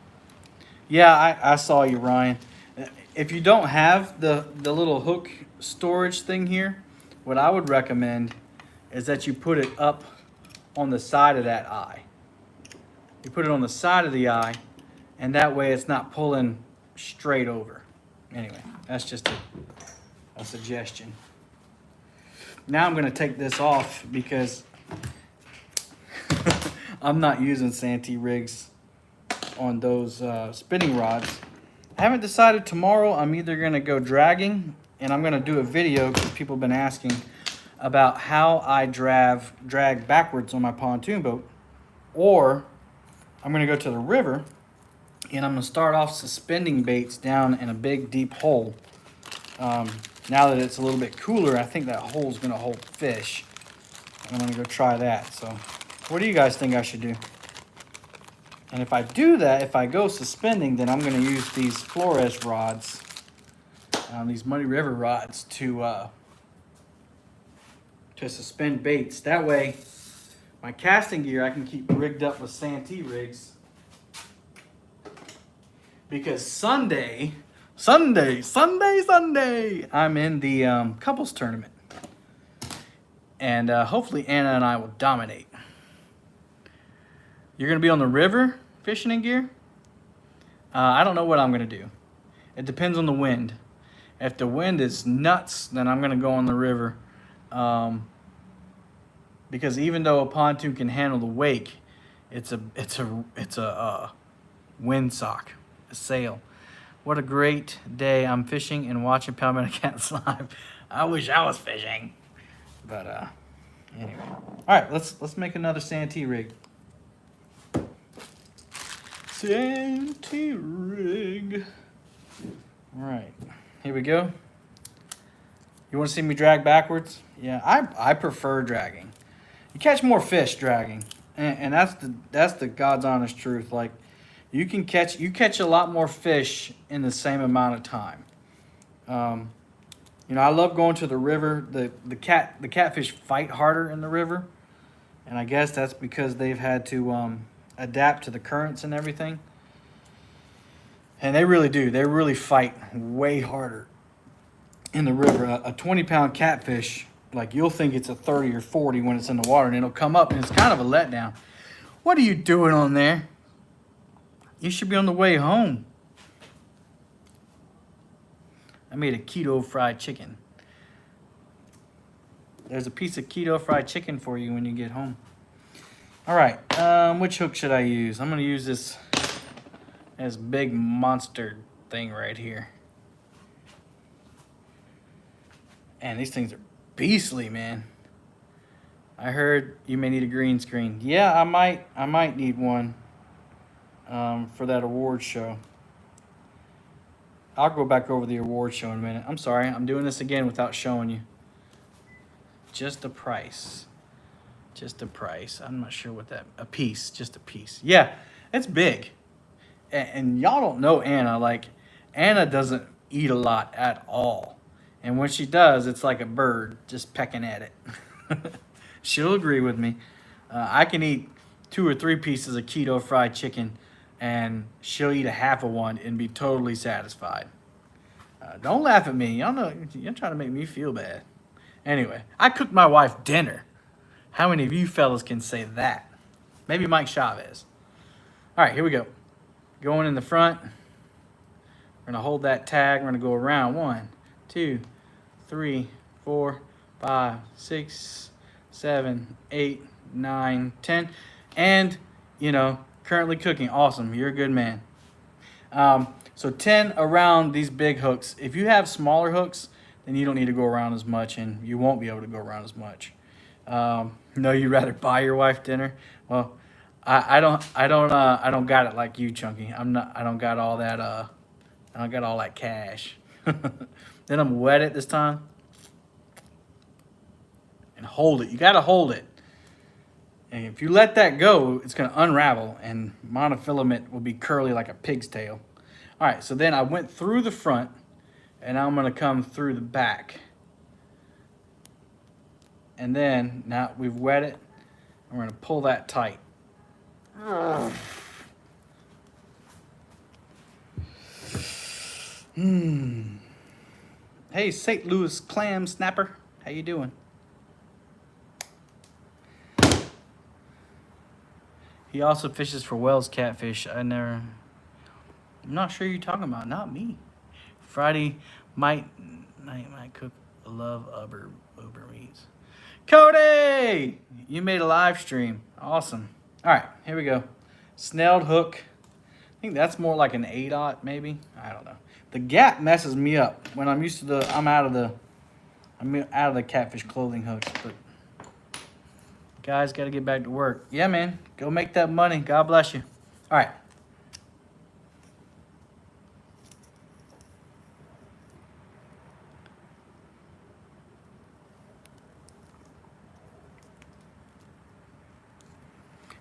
S1: Yeah, I saw you, Ryan. If you don't have the little hook storage thing here, what I would recommend is that you put it up on the side of that eye. You put it on the side of the eye, and that way it's not pulling straight over. Anyway, that's just a suggestion. Now I'm going to take this off because I'm not using Santee rigs on those spinning rods. I haven't decided. Tomorrow I'm either going to go dragging, and I'm going to do a video because people have been asking about how I drag backwards on my pontoon boat, or I'm going to go to the river and I'm going to start off suspending baits down in a big deep hole. Now that it's a little bit cooler, I think that hole's going to hold fish. I'm going to go try that. So what do you guys think I should do? And if I do that, if I go suspending, then I'm going to use these Flores rods, these Muddy River rods, to suspend baits. That way, my casting gear I can keep rigged up with Santee rigs. Because Sunday, I'm in the couples tournament. And hopefully Anna and I will dominate. You're going to be on the river fishing in gear? I don't know what I'm going to do. It depends on the wind. If the wind is nuts, then I'm going to go on the river. Because even though a pontoon can handle the wake, it's a windsock, a sail. What a great day. I'm fishing and watching Palmetto Cats live. I wish I was fishing. But anyway. All right, let's make another Santee rig. Santee rig. All right, here we go. You want to see me drag backwards? Yeah, I prefer dragging. You catch more fish dragging, and that's the God's honest truth. Like, you catch a lot more fish in the same amount of time. You know, I love going to the river. The catfish fight harder in the river, and I guess that's because they've had to adapt to the currents and everything. And they really do. They really fight way harder in the river. A 20-pound catfish, like, you'll think it's a 30 or 40 when it's in the water, and it'll come up, and it's kind of a letdown. What are you doing on there? You should be on the way home. I made a keto fried chicken. There's a piece of keto fried chicken for you when you get home. All right, which hook should I use? I'm gonna use this big monster thing right here. And these things are beastly, man. I heard you may need a green screen. Yeah, I might need one. for that award show. I'll go back over the award show in a minute. I'm sorry, I'm doing this again without showing you. Just the price. Just a price. I'm not sure what that, a piece, just a piece. Yeah, it's big. And y'all don't know Anna. Like, Anna doesn't eat a lot at all. And when she does, it's like a bird just pecking at it. She'll agree with me. I can eat 2 or 3 pieces of keto fried chicken, and she'll eat a half of one and be totally satisfied. Don't laugh at me. Y'all know you're trying to make me feel bad. Anyway, I cooked my wife dinner. How many of you fellas can say that? Maybe Mike Chavez. All right, here we go. Going in the front. We're going to hold that tag. We're going to go around 1, 2, 3, 4, 5, 6, 7, 8, 9, 10. And, currently cooking. Awesome. You're a good man. So 10 around these big hooks. If you have smaller hooks, then you don't need to go around as much, and you won't be able to go around as much. No, you'd rather buy your wife dinner? Well, I don't got it like you, Chunky. I don't got all that cash. Then I'm wet it this time. And hold it. You gotta hold it. And if you let that go, it's gonna unravel and monofilament will be curly like a pig's tail. All right, so then I went through the front and now I'm gonna come through the back. And then now we've wet it, and we're gonna pull that tight. Hey, St. Louis clam snapper, how you doing? He also fishes for Wells catfish. I'm not sure you're talking about. Not me. Friday might cook love Uber meats. Cody, you made a live stream. Awesome. All right, here we go. Snelled hook. I think that's more like an 8/0 maybe. I don't know. The gap messes me up when I'm used to I'm out of the catfish clothing hooks, but guys got to get back to work. Yeah, man. Go make that money. God bless you. All right.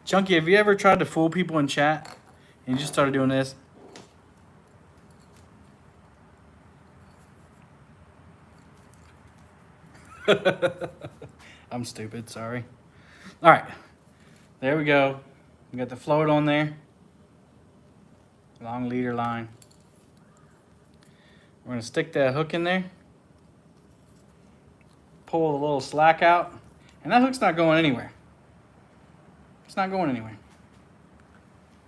S1: Chunky, have you ever tried to fool people in chat and you just started doing this? I'm stupid, sorry. All right, there we go. We got the float on there. Long leader line. We're gonna stick that hook in there. Pull a little slack out. And that hook's not going anywhere. It's not going anywhere.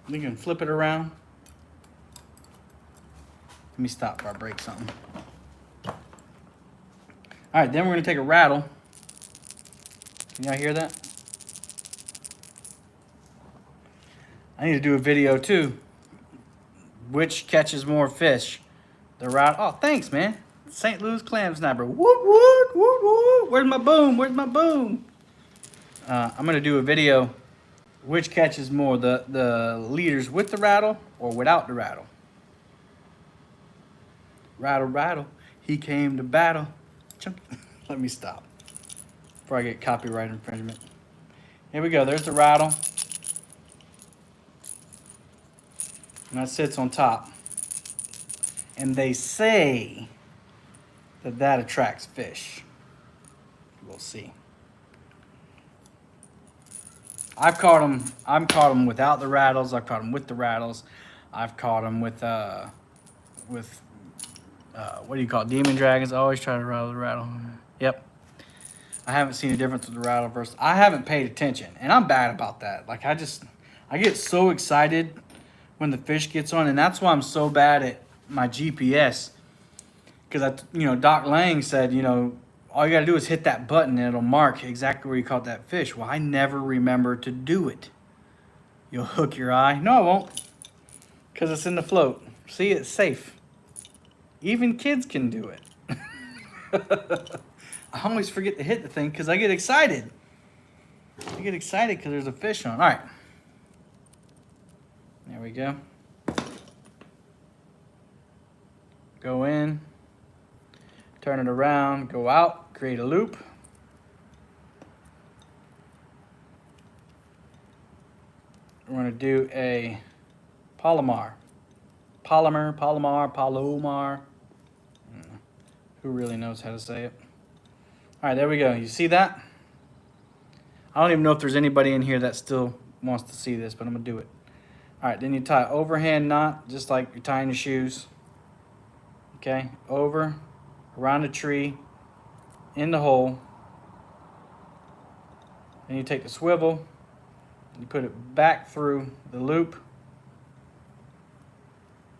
S1: You can flip it around. Let me stop before I break something. All right, then we're gonna take a rattle. Can y'all hear that? I need to do a video too. Which catches more fish? The rattle. Oh, thanks, man. St. Louis clam snapper. Woot, woot, woot, woot. Where's my boom? Where's my boom? I'm gonna do a video. Which catches more, the leaders with the rattle or without the rattle? Rattle, rattle, he came to battle. Let me stop before I get copyright infringement. Here we go, there's the rattle. And that sits on top. And they say that attracts fish. We'll see. I've caught them without the rattles. I've caught them with the rattles. I've caught them with what do you call it? Demon dragons. I always try to rattle the rattle. Yep. I haven't seen a difference with the rattle versus. I haven't paid attention, and I'm bad about that. Like I get so excited when the fish gets on, and that's why I'm so bad at my GPS. Because Doc Lang said, all you got to do is hit that button and it'll mark exactly where you caught that fish. Well, I never remember to do it. You'll hook your eye. No, I won't. Because it's in the float. See, it's safe. Even kids can do it. I always forget to hit the thing because I get excited. I get excited because there's a fish on. All right. There we go. Go in, turn it around, go out, create a loop. We're going to do a Palomar. Who really knows how to say it? All right, there we go. You see that? I don't even know if there's anybody in here that still wants to see this, but I'm going to do it. All right, then you tie overhand knot, just like you're tying your shoes. Okay, over, around the tree, in the hole. Then you take the swivel, you put it back through the loop.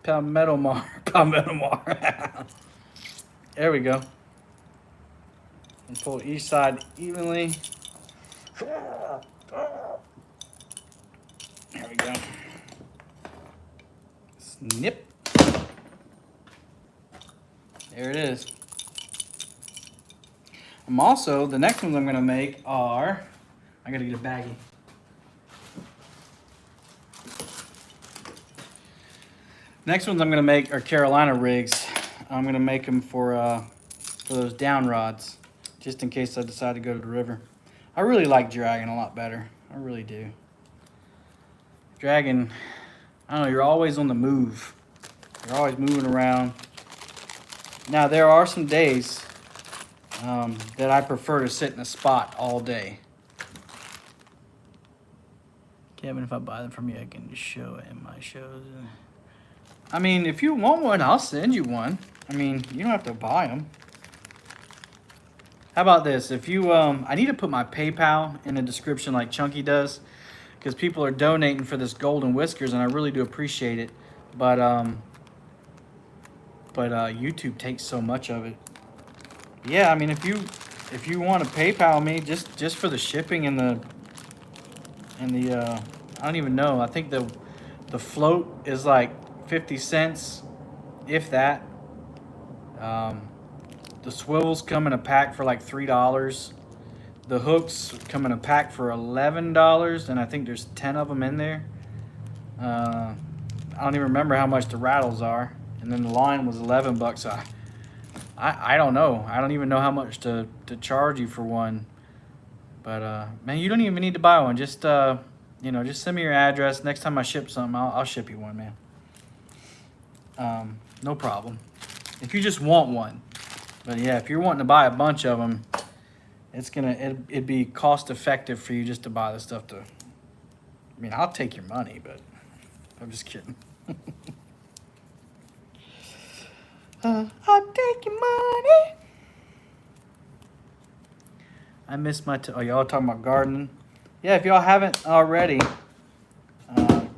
S1: Palmetto mar. There we go. And pull each side evenly. There we go. Snip. There it is. I'm also, the next ones I'm going to make are, I got to get a baggie. Next ones I'm going to make are Carolina rigs. I'm going to make them for those down rods, just in case I decide to go to the river. I really like dragging a lot better. I really do. Dragging, I don't know, you're always on the move. You're always moving around. Now, there are some days that I prefer to sit in a spot all day. Kevin, if I buy them from you, I can just show it in my shows. I mean, if you want one, I'll send you one. I mean, you don't have to buy them. How about this? If you, I need to put my PayPal in the description like Chunky does, because people are donating for this golden whiskers, and I really do appreciate it. But YouTube takes so much of it. Yeah, I mean, if you want to PayPal me just for the shipping and the I don't even know. I think the float is like 50 cents, if that. The swivels come in a pack for like $3. The hooks come in a pack for $11, and I think there's 10 of them in there. I don't even remember how much the rattles are. And then the line was 11 bucks. I don't know. I don't even know how much to charge you for one. But man, you don't even need to buy one. Just just send me your address. Next time I ship something, I'll ship you one, man. No problem. If you just want one. But yeah, if you're wanting to buy a bunch of them, it'd be cost effective for you just to buy the stuff to. I mean, I'll take your money, but I'm just kidding. I'll take your money. I miss my. Oh, y'all talking about gardening? Yeah, if y'all haven't already,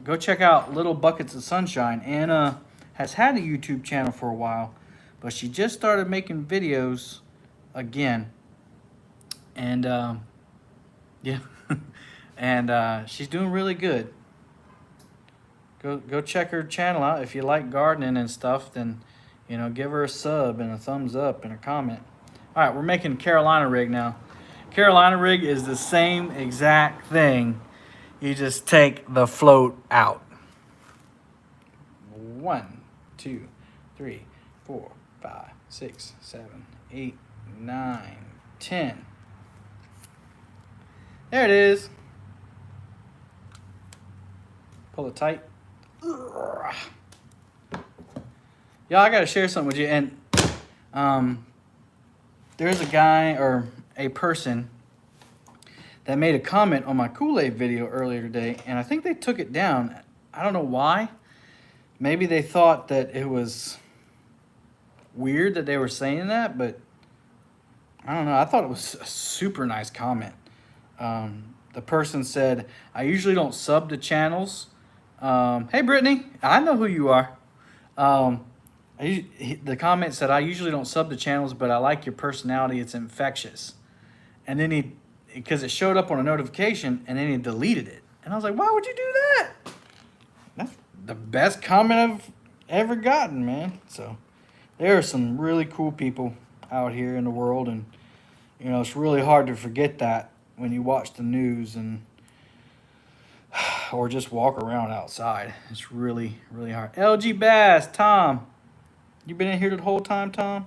S1: go check out Little Buckets of Sunshine. Anna has had a YouTube channel for a while, but she just started making videos again. And yeah, and she's doing really good. Go check her channel out. If you like gardening and stuff, then give her a sub and a thumbs up and a comment. All right, we're making Carolina rig now. Carolina rig is the same exact thing. You just take the float out. 1, 2, 3, 4, 5, 6, 7, 8, 9, 10. There it is. Pull it tight. Y'all, I gotta share something with you. And there's a guy or a person that made a comment on my Kool-Aid video earlier today, and I think they took it down. I don't know why. Maybe they thought that it was weird that they were saying that, but I don't know. I thought it was a super nice comment. The person said, I usually don't sub to channels. Hey, Brittany, I know who you are. The comment said, I usually don't sub to channels, but I like your personality. It's infectious. And then because it showed up on a notification, and then he deleted it. And I was like, why would you do that? That's the best comment I've ever gotten, man. So there are some really cool people out here in the world, and it's really hard to forget that when you watch the news. And or just walk around outside. It's really, really hard. LG Bass, Tom. You been in here the whole time, Tom?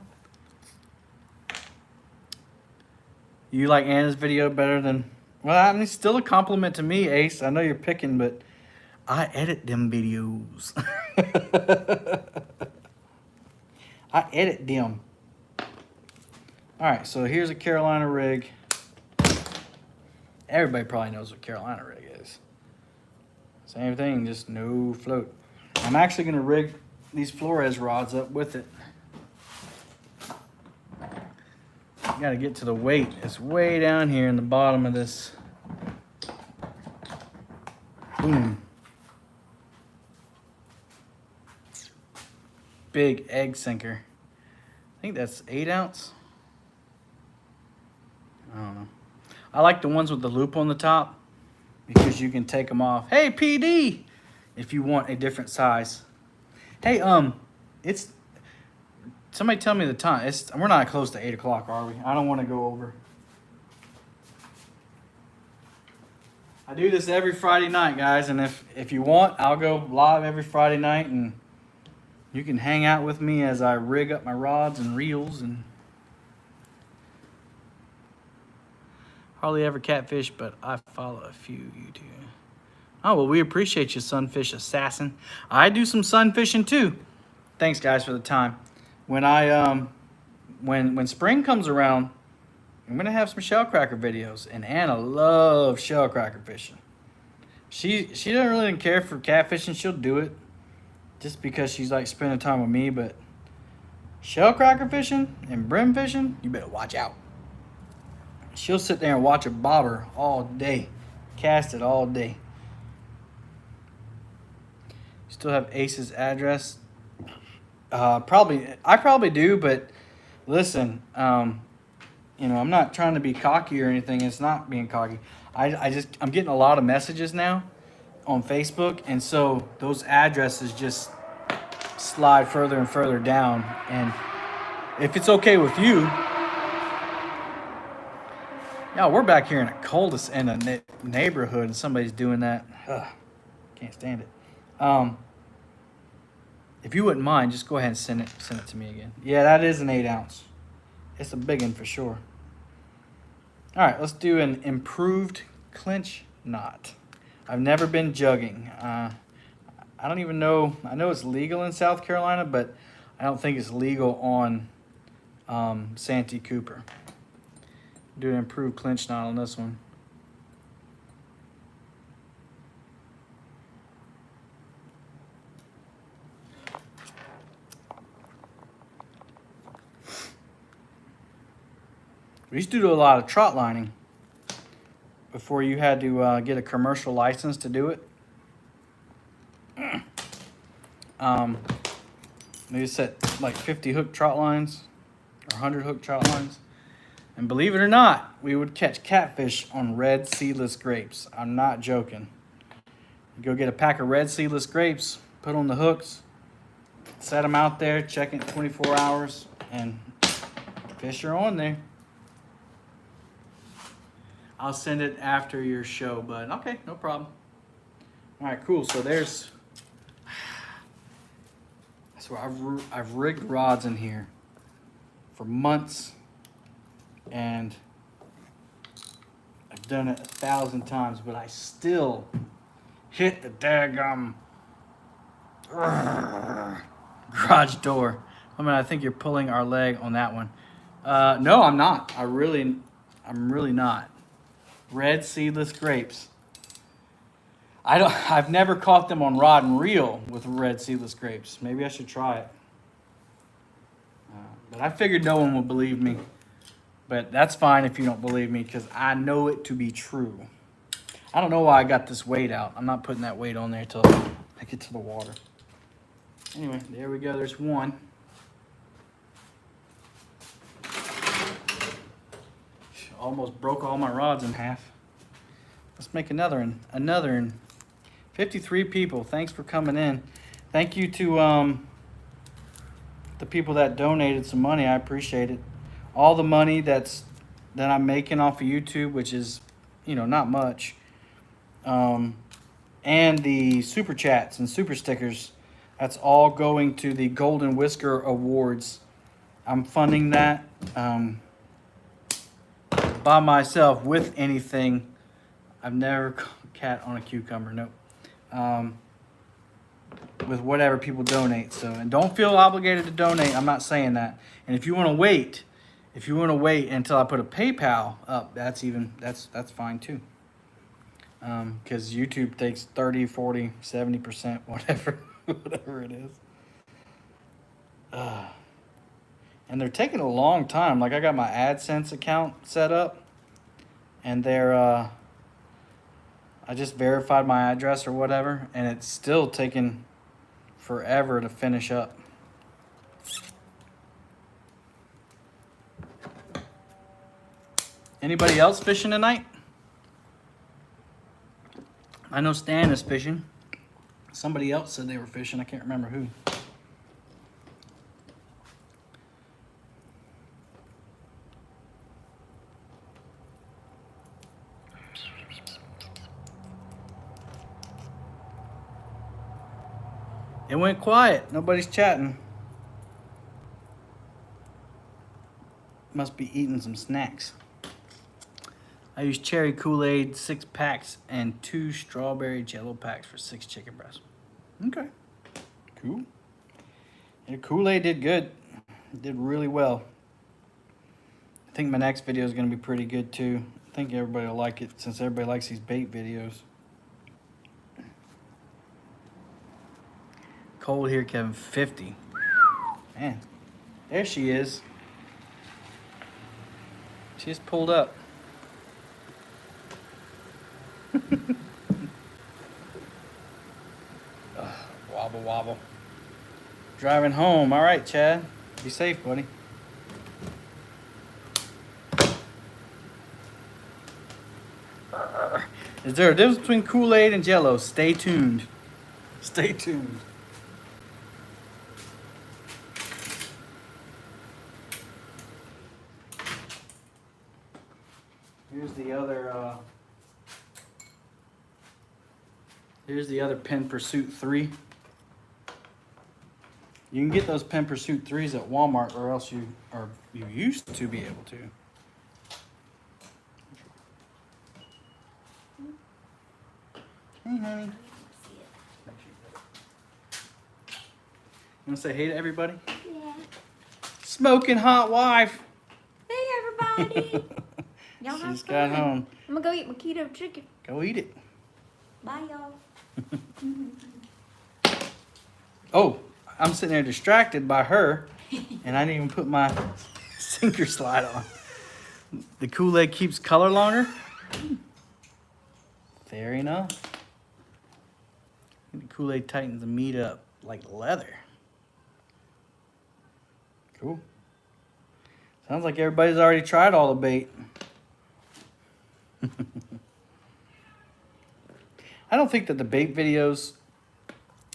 S1: You like Anna's video better than... Well, I mean, still a compliment to me, Ace. I know you're picking, but I edit them videos. I edit them. All right, so here's a Carolina rig. Everybody probably knows what Carolina rig is. Same thing, just no float. I'm actually gonna rig these Flores rods up with it. You gotta get to the weight. It's way down here in the bottom of this. Boom. Big egg sinker. I think that's 8 ounce. I don't know. I like the ones with the loop on the top because you can take them off. Hey, PD, if you want a different size. Hey, it's, somebody tell me the time. We're not close to 8 o'clock, are we? I don't want to go over. I do this every Friday night, guys, and if you want, I'll go live every Friday night, and you can hang out with me as I rig up my rods and reels. And hardly ever catfish, but I follow a few YouTubers. Oh, well, we appreciate you, Sunfish Assassin. I do some sun fishing too. Thanks, guys, for the time. When I when spring comes around, I'm gonna have some shellcracker videos, and Anna loves shellcracker fishing. She doesn't really care for catfishing. She'll do it just because she's like spending time with me. But shellcracker fishing and brim fishing, you better watch out. She'll sit there and watch a bobber all day, cast it all day. Still have Ace's address? I probably do, but listen, you know, I'm not trying to be cocky or anything. It's not being cocky. I'm getting a lot of messages now on Facebook, and so those addresses just slide further and further down. And if it's okay with you, yeah, we're back here in a coldest in a neighborhood, and somebody's doing that. Ugh, can't stand it. If you wouldn't mind, just go ahead and send it to me again. Yeah, that is an 8 ounce. It's a big one for sure. All right, let's do an improved clinch knot. I've never been jugging. I don't even know. I know it's legal in South Carolina, but I don't think it's legal on Santee Cooper. Do an improved clinch knot on this one. We used to do a lot of trot lining before you had to get a commercial license to do it. They set like 50 hook trot lines or 100 hook trot lines. And believe it or not, we would catch catfish on red seedless grapes. I'm not joking. You go get a pack of red seedless grapes, put on the hooks, set them out there, check it 24 hours, and fish are on there. I'll send it after your show, but okay, no problem. All right, cool. So there's, so I've rigged rods in here for months, and I've done it 1,000 times, but I still hit the daggum garage door. I mean, I think you're pulling our leg on that one. No, I'm not. I'm really not. Red seedless grapes. I've never caught them on rod and reel with red seedless grapes. Maybe I should try it. But I figured no one would believe me. But that's fine if you don't believe me, because I know it to be true. I don't know why I got this weight out. I'm not putting that weight on there till I get to the water. Anyway, there we go. There's one. Almost broke all my rods in half. Let's make another one. 53 people. Thanks for coming in. Thank you to the people that donated some money. I appreciate it. All the money that I'm making off of YouTube, which is, you know, not much. and the super chats and super stickers. That's all going to the Golden Whisker Awards. I'm funding that by myself with anything. I've never cat on a cucumber, nope. With whatever people donate. So, and don't feel obligated to donate. I'm not saying that. And if you want to wait, until I put a PayPal up, that's fine too. Because YouTube takes 30, 40, 70%, whatever, whatever it is. And they're taking a long time. Like I got my AdSense account set up, and I just verified my address or whatever, and it's still taking forever to finish up. Anybody else fishing tonight? I know Stan is fishing. Somebody else said they were fishing. I can't remember who. It went quiet. Nobody's chatting. Must be eating some snacks. I use cherry Kool-Aid 6 packs and 2 strawberry Jello packs for 6 chicken breasts. Okay, cool. And Kool-Aid did good. It did really well. I think my next video is going to be pretty good too. I think everybody will like it since everybody likes these bait videos. Cold here, Kevin. 50. Man, there she is. She just pulled up. Wobble, wobble. Driving home. All right, Chad. Be safe, buddy. Is there a difference between Kool-Aid and Jello? Stay tuned. Stay tuned. Here's the other Pen Pursuit 3. You can get those Pen Pursuit 3s at Walmart, or else you used to be able to. Hey, honey. You want to say hey to everybody?
S2: Yeah.
S1: Smoking hot wife.
S2: Hey, everybody. Y'all have
S1: She's
S2: fun.
S1: got home.
S2: I'm going to go eat my keto chicken.
S1: Go eat it.
S2: Bye, y'all.
S1: Oh, I'm sitting there distracted by her, and I didn't even put my sinker slide on. The Kool-Aid keeps color longer. Fair enough. The Kool-Aid tightens the meat up like leather. Cool. Sounds like everybody's already tried all the bait. I don't think that the bait videos,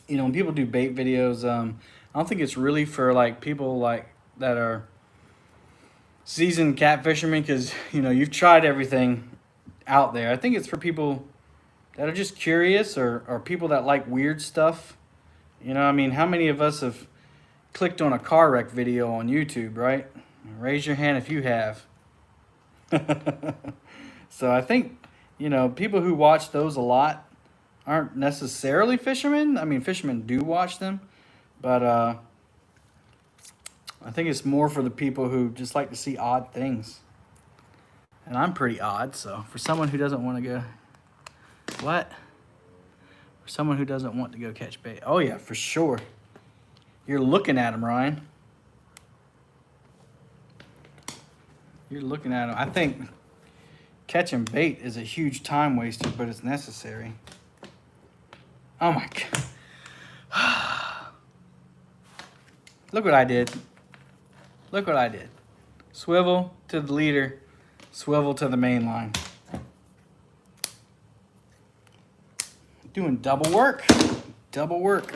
S1: you know, when people do bait videos, I don't think it's really for like people like that are seasoned catfishermen, because, you know, you've tried everything out there. I think it's for people that are just curious, or people that like weird stuff. You know, I mean, how many of us have clicked on a car wreck video on YouTube, right? Raise your hand if you have. So I think, you know, people who watch those a lot aren't necessarily fishermen. I mean, fishermen do watch them, but I think it's more for the people who just like to see odd things. And I'm pretty odd, so for someone who doesn't want to go... What? For someone who doesn't want to go catch bait. Oh, yeah, for sure. You're looking at him, Ryan. You're looking at him. I think catching bait is a huge time waster, but it's necessary. Oh, my God. Look what I did. Look what I did. Swivel to the leader, swivel to the main line. Doing double work. Double work.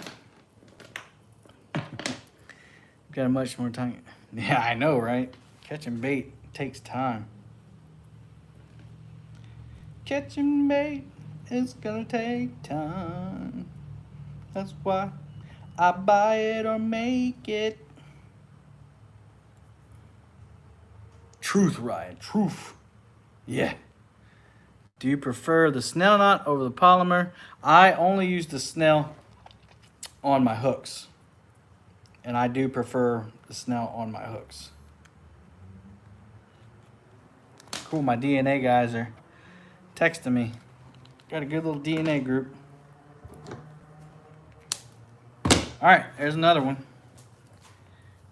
S1: Got a much more time. Yeah, I know, right? Catching bait takes time. Catching bait It's gonna take time. That's why I buy it or make it. Truth, Ryan. Truth. Yeah. Do you prefer the snail knot over the polymer? I only use the snail on my hooks. And I do prefer the snail on my hooks. Cool, my DNA guys are texting me. Got a good little DNA group. All right, there's another one.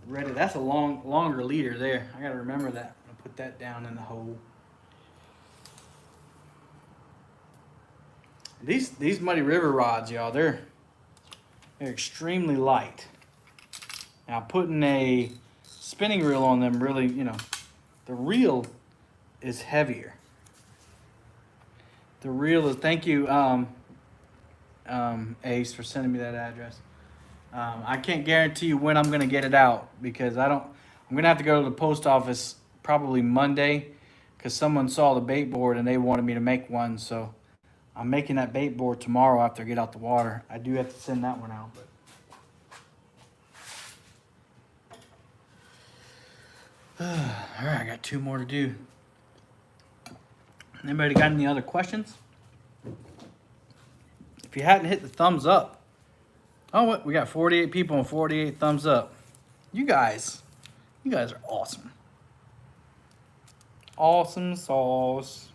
S1: Ready? That's a longer leader there. I gotta remember that. I'll put that down in the hole. These Muddy River rods, y'all, they're extremely light. Now putting a spinning reel on them really, the reel is heavier. The reel is, thank you, Ace, for sending me that address. I can't guarantee you when I'm gonna get it out because I'm gonna have to go to the post office probably Monday because someone saw the bait board and they wanted me to make one. So I'm making that bait board tomorrow after I get out the water. I do have to send that one out, but. All right, I got 2 more to do. Anybody got any other questions? If you hadn't hit the thumbs up. Oh, what? We got 48 people and 48 thumbs up. You guys are awesome. Awesome sauce.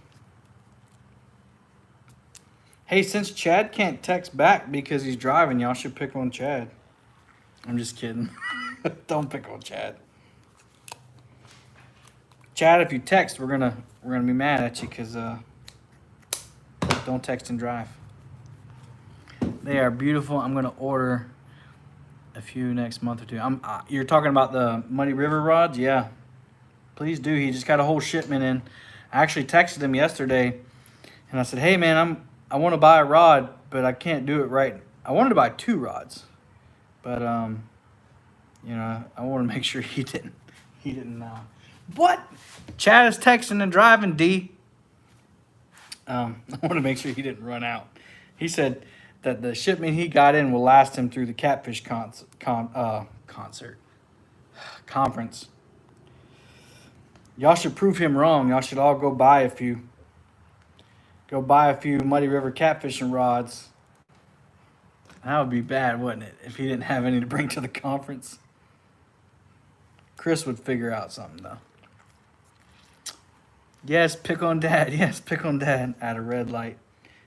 S1: Hey, since Chad can't text back because he's driving, y'all should pick on Chad. I'm just kidding. Don't pick on Chad. Chad, if you text, we're gonna be mad at you because don't text and drive. They are beautiful. I'm gonna order a few next month or two. You're talking about the Muddy River rods? Yeah, please do. He just got a whole shipment in. I actually texted him yesterday, and I said, "Hey man, I want to buy a rod, but I can't do it right. I wanted to buy 2 rods, but I want to make sure he didn't. What? Chad is texting and driving, D. I want to make sure he didn't run out. He said that the shipment he got in will last him through the catfish conference. Y'all should prove him wrong. Y'all should all go buy a few Muddy River catfishing rods. That would be bad, wouldn't it, if he didn't have any to bring to the conference? Chris would figure out something, though. Yes, pick on dad. Yes, pick on dad at a red light.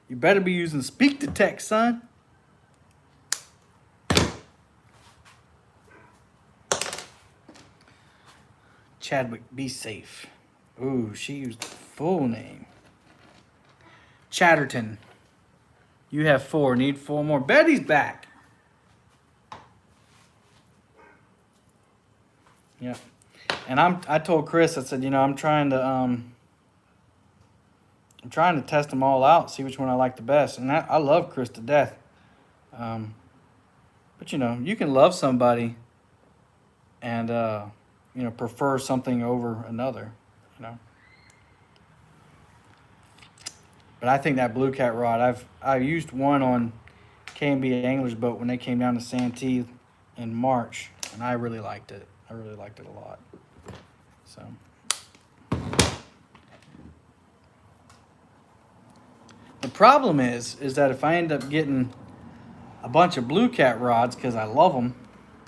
S1: You better be using speak to text, son. Chadwick, be safe. Ooh, she used the full name. Chatterton. You have 4. Need 4 more. Betty's back. Yeah. And I told Chris, I said, I'm trying to test them all out, see which one I like the best. And I love Chris to death. But you can love somebody and prefer something over another, But I think that Blue Cat rod, I used one on K&B Angler's boat when they came down to Santee in March, and I really liked it. I really liked it a lot. So the problem is that if I end up getting a bunch of Blue Cat rods because I love them,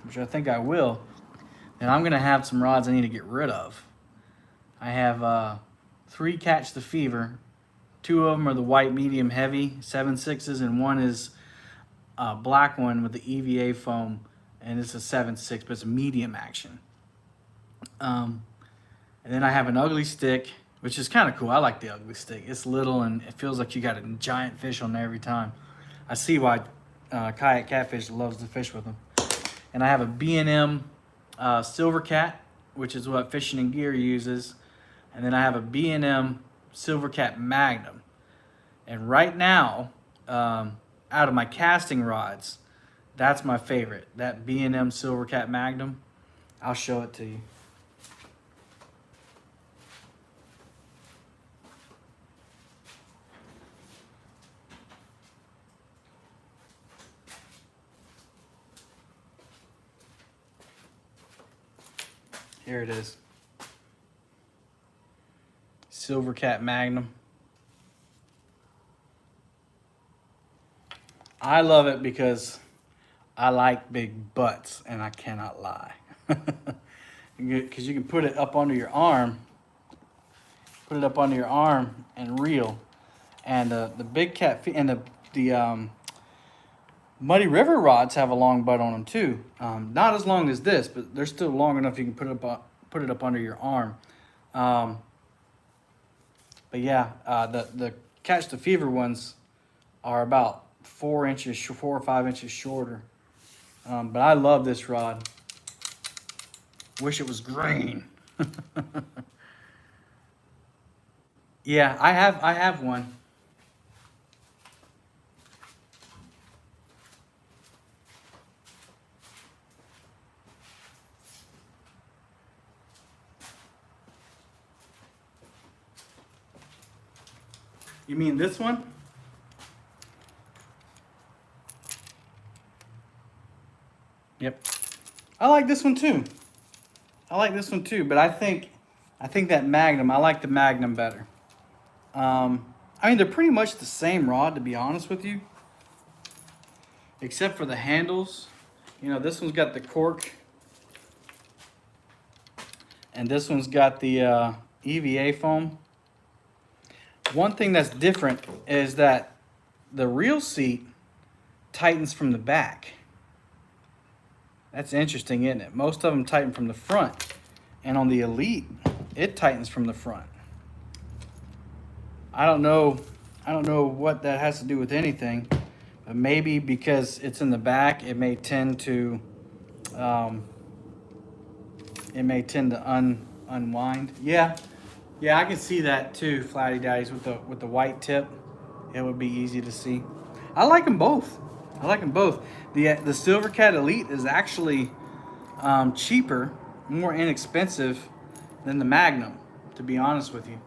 S1: which I think I will, then I'm gonna have some rods I need to get rid of. I have 3 Catch the Fever. 2 of them are the white medium heavy 7.6s, and one is a black one with the EVA foam, and it's a 7.6, but it's a medium action. And then I have an ugly stick, which is kind of cool. I like the ugly stick. It's little and it feels like you got a giant fish on there every time. I see why Kayak Catfish loves to fish with them. And I have a B&M Silver Cat, which is what Fishing and Gear uses. And then I have a B&M Silver Cat Magnum. And right now, out of my casting rods, that's my favorite. That B&M Silver Cat Magnum. I'll show it to you. Here it is. Silver Cat Magnum. I love it because I like big butts, and I cannot lie. Because you can put it up under your arm. Put it up under your arm and reel. And the big cat and the Muddy River rods have a long butt on them too. Not as long as this, but they're still long enough you can put it up under your arm. But yeah, the Catch the Fever ones are about 4 or 5 inches shorter. But I love this rod. Wish it was green. Yeah, I have one. You mean this one? Yep. I like this one too. But I think that Magnum, I like the Magnum better. I mean, they're pretty much the same rod, to be honest with you. Except for the handles. You know, this one's got the cork. And this one's got the EVA foam. One thing that's different is that the reel seat tightens from the back. That's interesting, isn't it? Most of them tighten from the front. And on the Elite, it tightens from the front. I don't know what that has to do with anything, but maybe because it's in the back, it may tend to unwind. Yeah, I can see that too, Flatty Daddies, with the white tip. It would be easy to see. I like them both. The Silver Cat Elite is actually cheaper, more inexpensive than the Magnum, to be honest with you.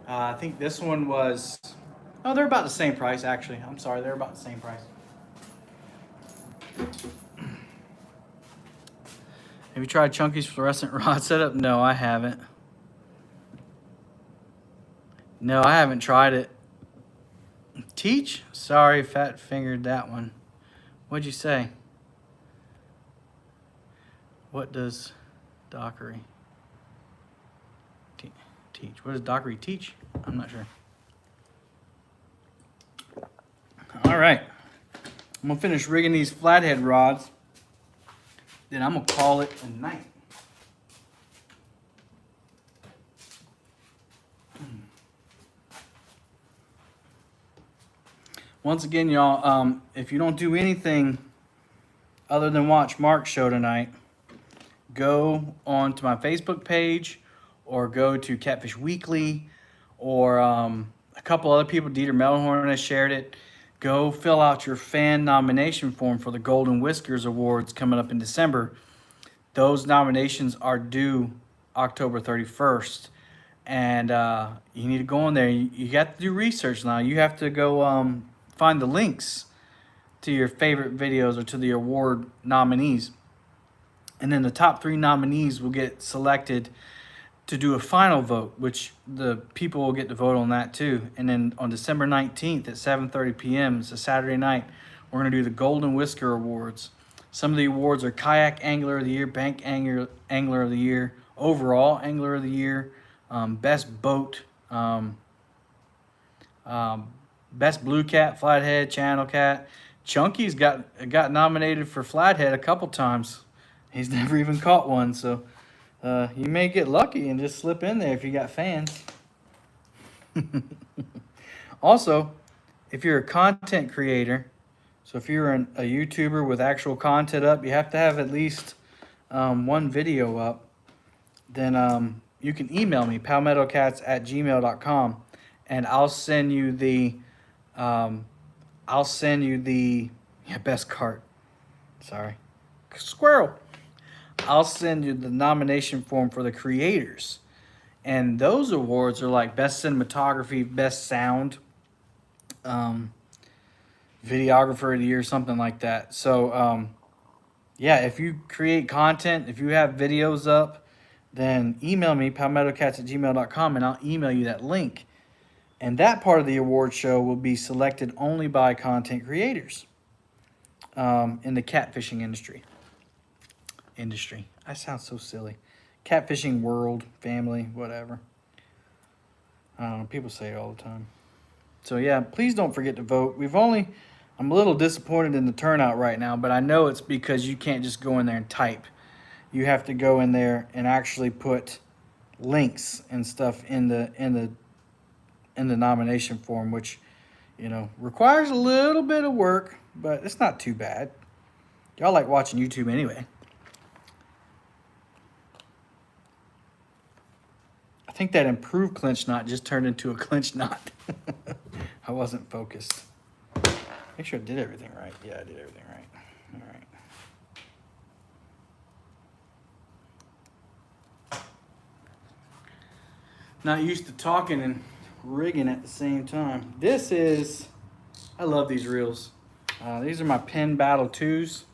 S1: I think this one was... Oh, they're about the same price, actually. I'm sorry, they're about the same price. Have you tried Chunky's fluorescent rod setup? No, I haven't. No, I haven't tried it. Teach? Sorry, fat fingered that one. What'd you say? What does Dockery teach? What does Dockery teach? I'm not sure. All right. I'm going to finish rigging these flathead rods. Then I'm going to call it a night. Once again, y'all, if you don't do anything other than watch Mark's show tonight, go on to my Facebook page or go to Catfish Weekly or a couple other people. Dieter Melhorn has shared it. Go fill out your fan nomination form for the Golden Whiskers Awards coming up in December. Those nominations are due October 31st. And you need to go on there. You got to do research now. You have to go find the links to your favorite videos or to the award nominees. And then the top 3 nominees will get selected to do a final vote, which the people will get to vote on that too. And then on December 19th at 7:30 p.m., it's a Saturday night, we're going to do the Golden Whisker Awards. Some of the awards are Kayak Angler of the Year, Bank Angler of the Year, Overall Angler of the Year, Best Boat, Best Blue Cat, Flathead, Channel Cat. Chunky's got nominated for Flathead a couple times. He's never even caught one, so you may get lucky and just slip in there if you got fans. Also, if you're a content creator, so if you're a YouTuber with actual content up, you have to have at least one video up. Then you can email me, palmettocats@gmail.com, and I'll send you the best cart. Sorry, squirrel. I'll send you the nomination form for the creators. And those awards are like best cinematography, best sound, videographer of the year, something like that. So, yeah, if you create content, if you have videos up, then email me, palmettocats@gmail.com, and I'll email you that link. And that part of the award show will be selected only by content creators in the catfishing industry. I sound so silly. Catfishing world, family, whatever. I don't know. People say it all the time. So yeah, please don't forget to vote. I'm a little disappointed in the turnout right now, but I know it's because you can't just go in there and type. You have to go in there and actually put links and stuff in the nomination form, which, requires a little bit of work, but it's not too bad. Y'all like watching YouTube anyway. I think that improved clinch knot just turned into a clinch knot. I wasn't focused. Make sure I did everything right. Yeah, I did everything right. All right. Not used to talking and rigging at the same time. I love these reels. These are my Penn Battle 2s.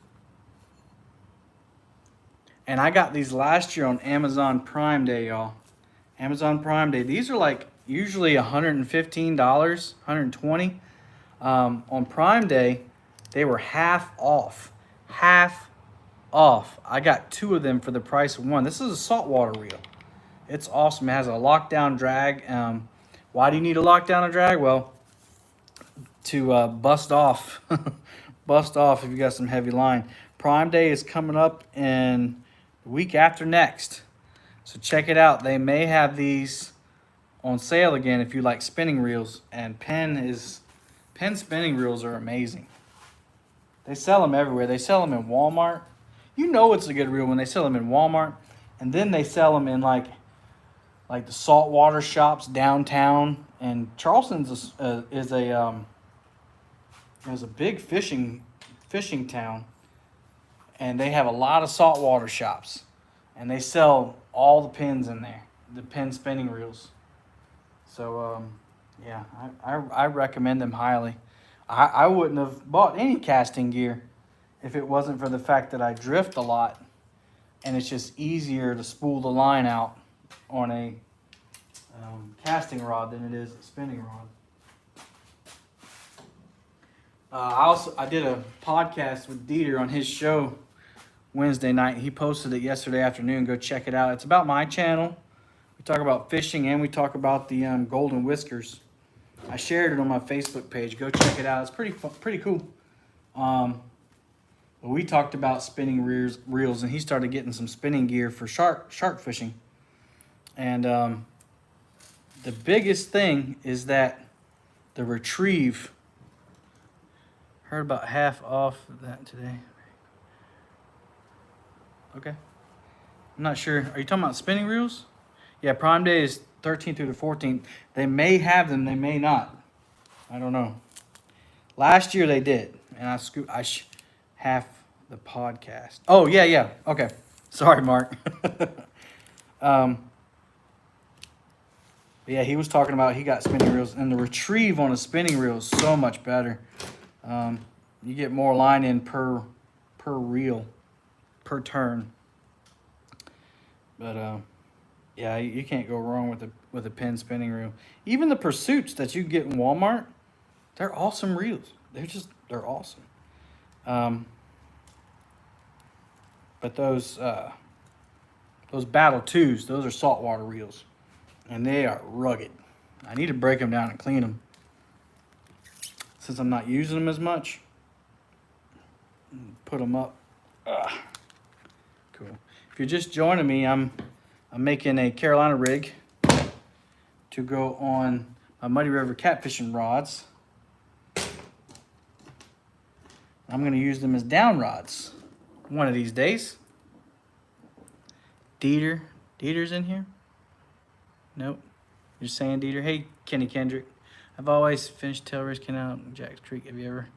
S1: And I got these last year on Amazon Prime Day, y'all. Amazon Prime Day. These are like usually $115, $120. On Prime Day, they were half off. Half off. I got 2 of them for the price of 1. This is a saltwater reel. It's awesome. It has a lockdown drag. Why do you need a lockdown drag? Well, to bust off. Bust off if you got some heavy line. Prime Day is coming up in the week after next. So check it out. They may have these on sale again if you like spinning reels. And Penn spinning reels are amazing. They sell them everywhere. They sell them in Walmart. You know it's a good reel when they sell them in Walmart. And then they sell them in like the saltwater shops downtown. And Charleston's is a big fishing town. And they have a lot of saltwater shops. And they sell all the pins in there, the Penn spinning reels. So, yeah, I recommend them highly. I wouldn't have bought any casting gear if it wasn't for the fact that I drift a lot. And it's just easier to spool the line out on a casting rod than it is a spinning rod. I did a podcast with Dieter on his show Wednesday night. He posted it yesterday afternoon. Go check it out. It's about my channel. We talk about fishing and we talk about the golden whiskers. I shared it on my Facebook page. Go check it out. It's pretty cool. We talked about spinning reels, and he started getting some spinning gear for shark fishing. And the biggest thing is that the retrieve. Heard about half off of that today. Okay. I'm not sure. Are you talking about spinning reels? Yeah, Prime Day is 13th through the 14th. They may have them, they may not. I don't know. Last year they did, and half the podcast. Oh, yeah. Okay. Sorry, Mark. Yeah, he was talking about he got spinning reels, and the retrieve on a spinning reel is so much better. You get more line in per reel, per turn. But yeah, you can't go wrong with a Penn spinning reel. Even the Pursuits that you get in Walmart, they're awesome reels. They're awesome. But those Battle 2s, those are saltwater reels, and they are rugged. I need to break them down and clean them since I'm not using them as much. Put them up. Cool. If you're just joining me, I'm making a Carolina rig to go on my Muddy River catfishing rods. I'm going to use them as down rods one of these days. Dieter's in here? Nope. You're saying Dieter. Hey, Kenny Kendrick. I've always finished tail risking out Jack's Creek. Have you ever?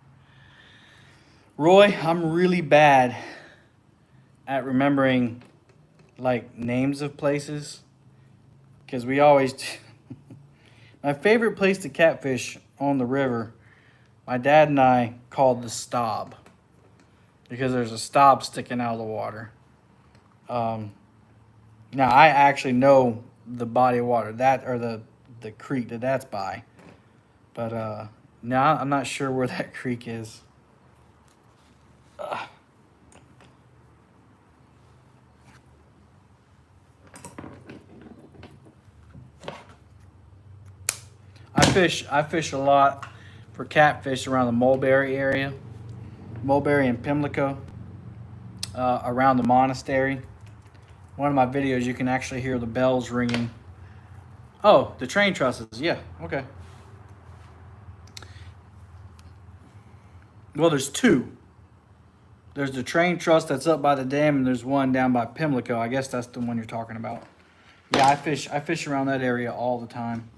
S1: Roy, I'm really bad at remembering like names of places because we always my favorite place to catfish on the river, my dad and I called the Stob because there's a stob sticking out of the water. Now I actually know the body of water that or the creek that's by, but now I'm not sure where that creek is. Ugh. I fish a lot for catfish around the Mulberry area, Mulberry and Pimlico, around the monastery. One of my videos, you can actually hear the bells ringing. Oh, the train trusses. Yeah, okay. Well, there's two. There's the train truss that's up by the dam, and there's one down by Pimlico. I guess that's the one you're talking about. Yeah, I fish around that area all the time.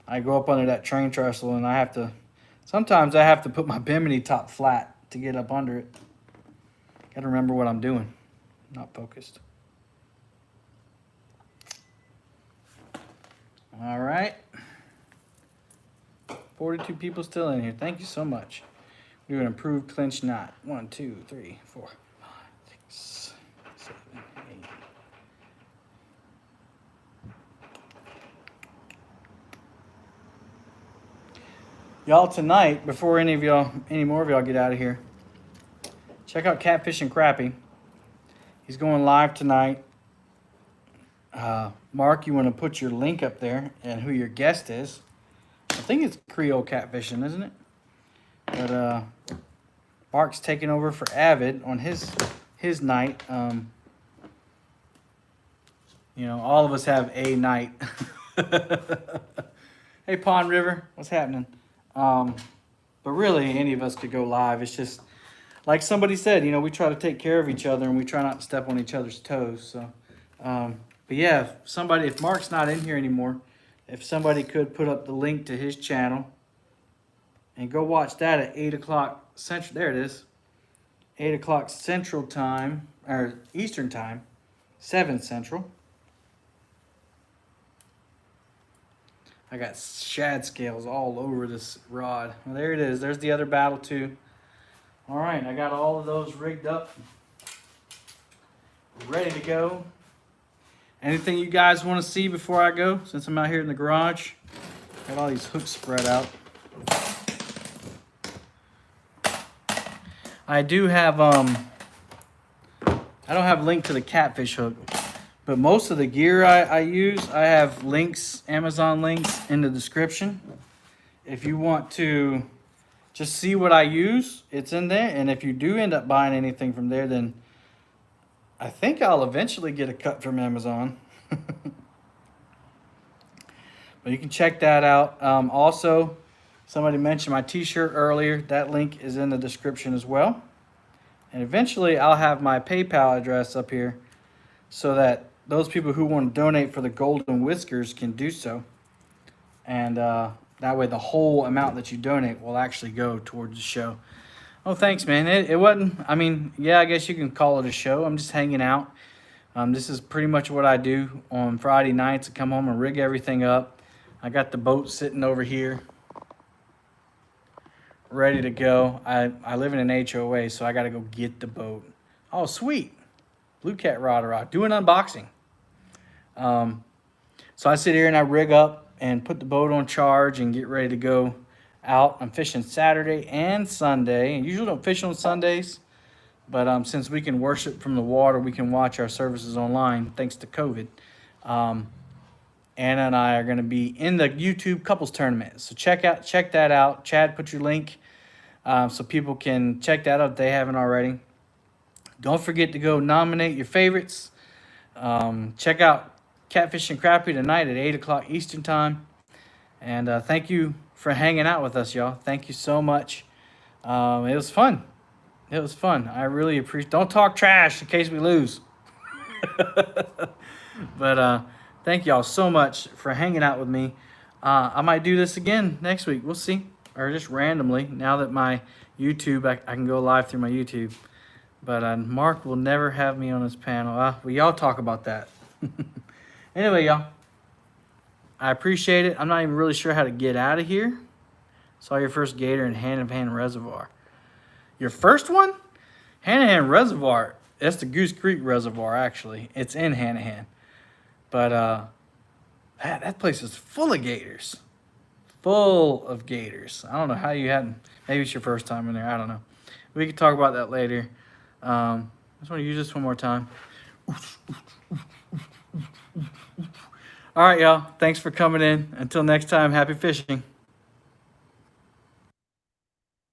S1: I go up under that train trestle, and sometimes I have to put my bimini top flat to get up under it. Gotta remember what I'm doing. Not focused. All right. 42 people still in here. Thank you so much. We do an improved clinch knot. 1, 2, 3, 4, 5, 6, 7, 8. Y'all, tonight, before any more of y'all get out of here, check out Catfish and Crappie. He's going live tonight. Mark, you want to put your link up there and who your guest is. I think it's Creole Catfishing, isn't it? But Mark's taking over for Avid on his night. You know, all of us have a night. Hey, Pond River, what's happening? But really, any of us could go live. It's just like somebody said, you know, we try to take care of each other and we try not to step on each other's toes. So, but yeah, if Mark's not in here anymore, if somebody could put up the link to his channel and go watch that at 8 o'clock Central. There it is. 8 o'clock Central Time, or Eastern Time, 7 Central. I got shad scales all over this rod. Well, there it is. There's the other battle too. All right, I got all of those rigged up, ready to go. Anything you guys want to see before I go, since I'm out here in the garage? Got all these hooks spread out. I do have, I don't have a link to the catfish hook, but most of the gear I use, I have links, Amazon links in the description. If you want to just see what I use, it's in there. And if you do end up buying anything from there, then I think I'll eventually get a cut from Amazon. But you can check that out. Also, somebody mentioned my t-shirt earlier. That link is in the description as well. And eventually I'll have my PayPal address up here so that those people who want to donate for the Golden Whiskers can do so. And that way the whole amount that you donate will actually go towards the show. Oh, thanks, man. It wasn't, I mean, yeah, I guess you can call it a show. I'm just hanging out. This is pretty much what I do on Friday nights. I come home and rig everything up. I got the boat sitting over here, ready to go. I live in an HOA, so I got to go get the boat. Oh, sweet. Blue Cat Rod. Do an unboxing. So I sit here and I rig up and put the boat on charge and get ready to go out. I'm fishing Saturday and Sunday. I usually don't fish on Sundays, but since we can worship from the water, we can watch our services online thanks to COVID. Anna and I are going to be in the YouTube couples tournament, so check that out. Chad, put your link so people can check that out if they haven't already. Don't forget to go nominate your favorites. Check out Catfish and Crappie tonight at 8 o'clock Eastern Time. And thank you for hanging out with us, y'all. Thank you so much. It was fun. It was fun. I really appreciate. Don't talk trash in case we lose. But thank y'all so much for hanging out with me. I might do this again next week. We'll see. Or just randomly. Now that my YouTube, I can go live through my YouTube. But Mark will never have me on his panel. Well, y'all talk about that. Anyway, y'all. I appreciate it. I'm not even really sure how to get out of here. Saw your first gator in Hanahan Reservoir. Your first one? Hanahan Reservoir That's the Goose Creek Reservoir, actually. It's in Hanahan. But that place is full of gators. Full of gators. I don't know how you hadn't. Maybe it's your first time in there. I don't know. We can talk about that later. I just want to use this one more time. All right, y'all. Thanks for coming in. Until next time, happy fishing.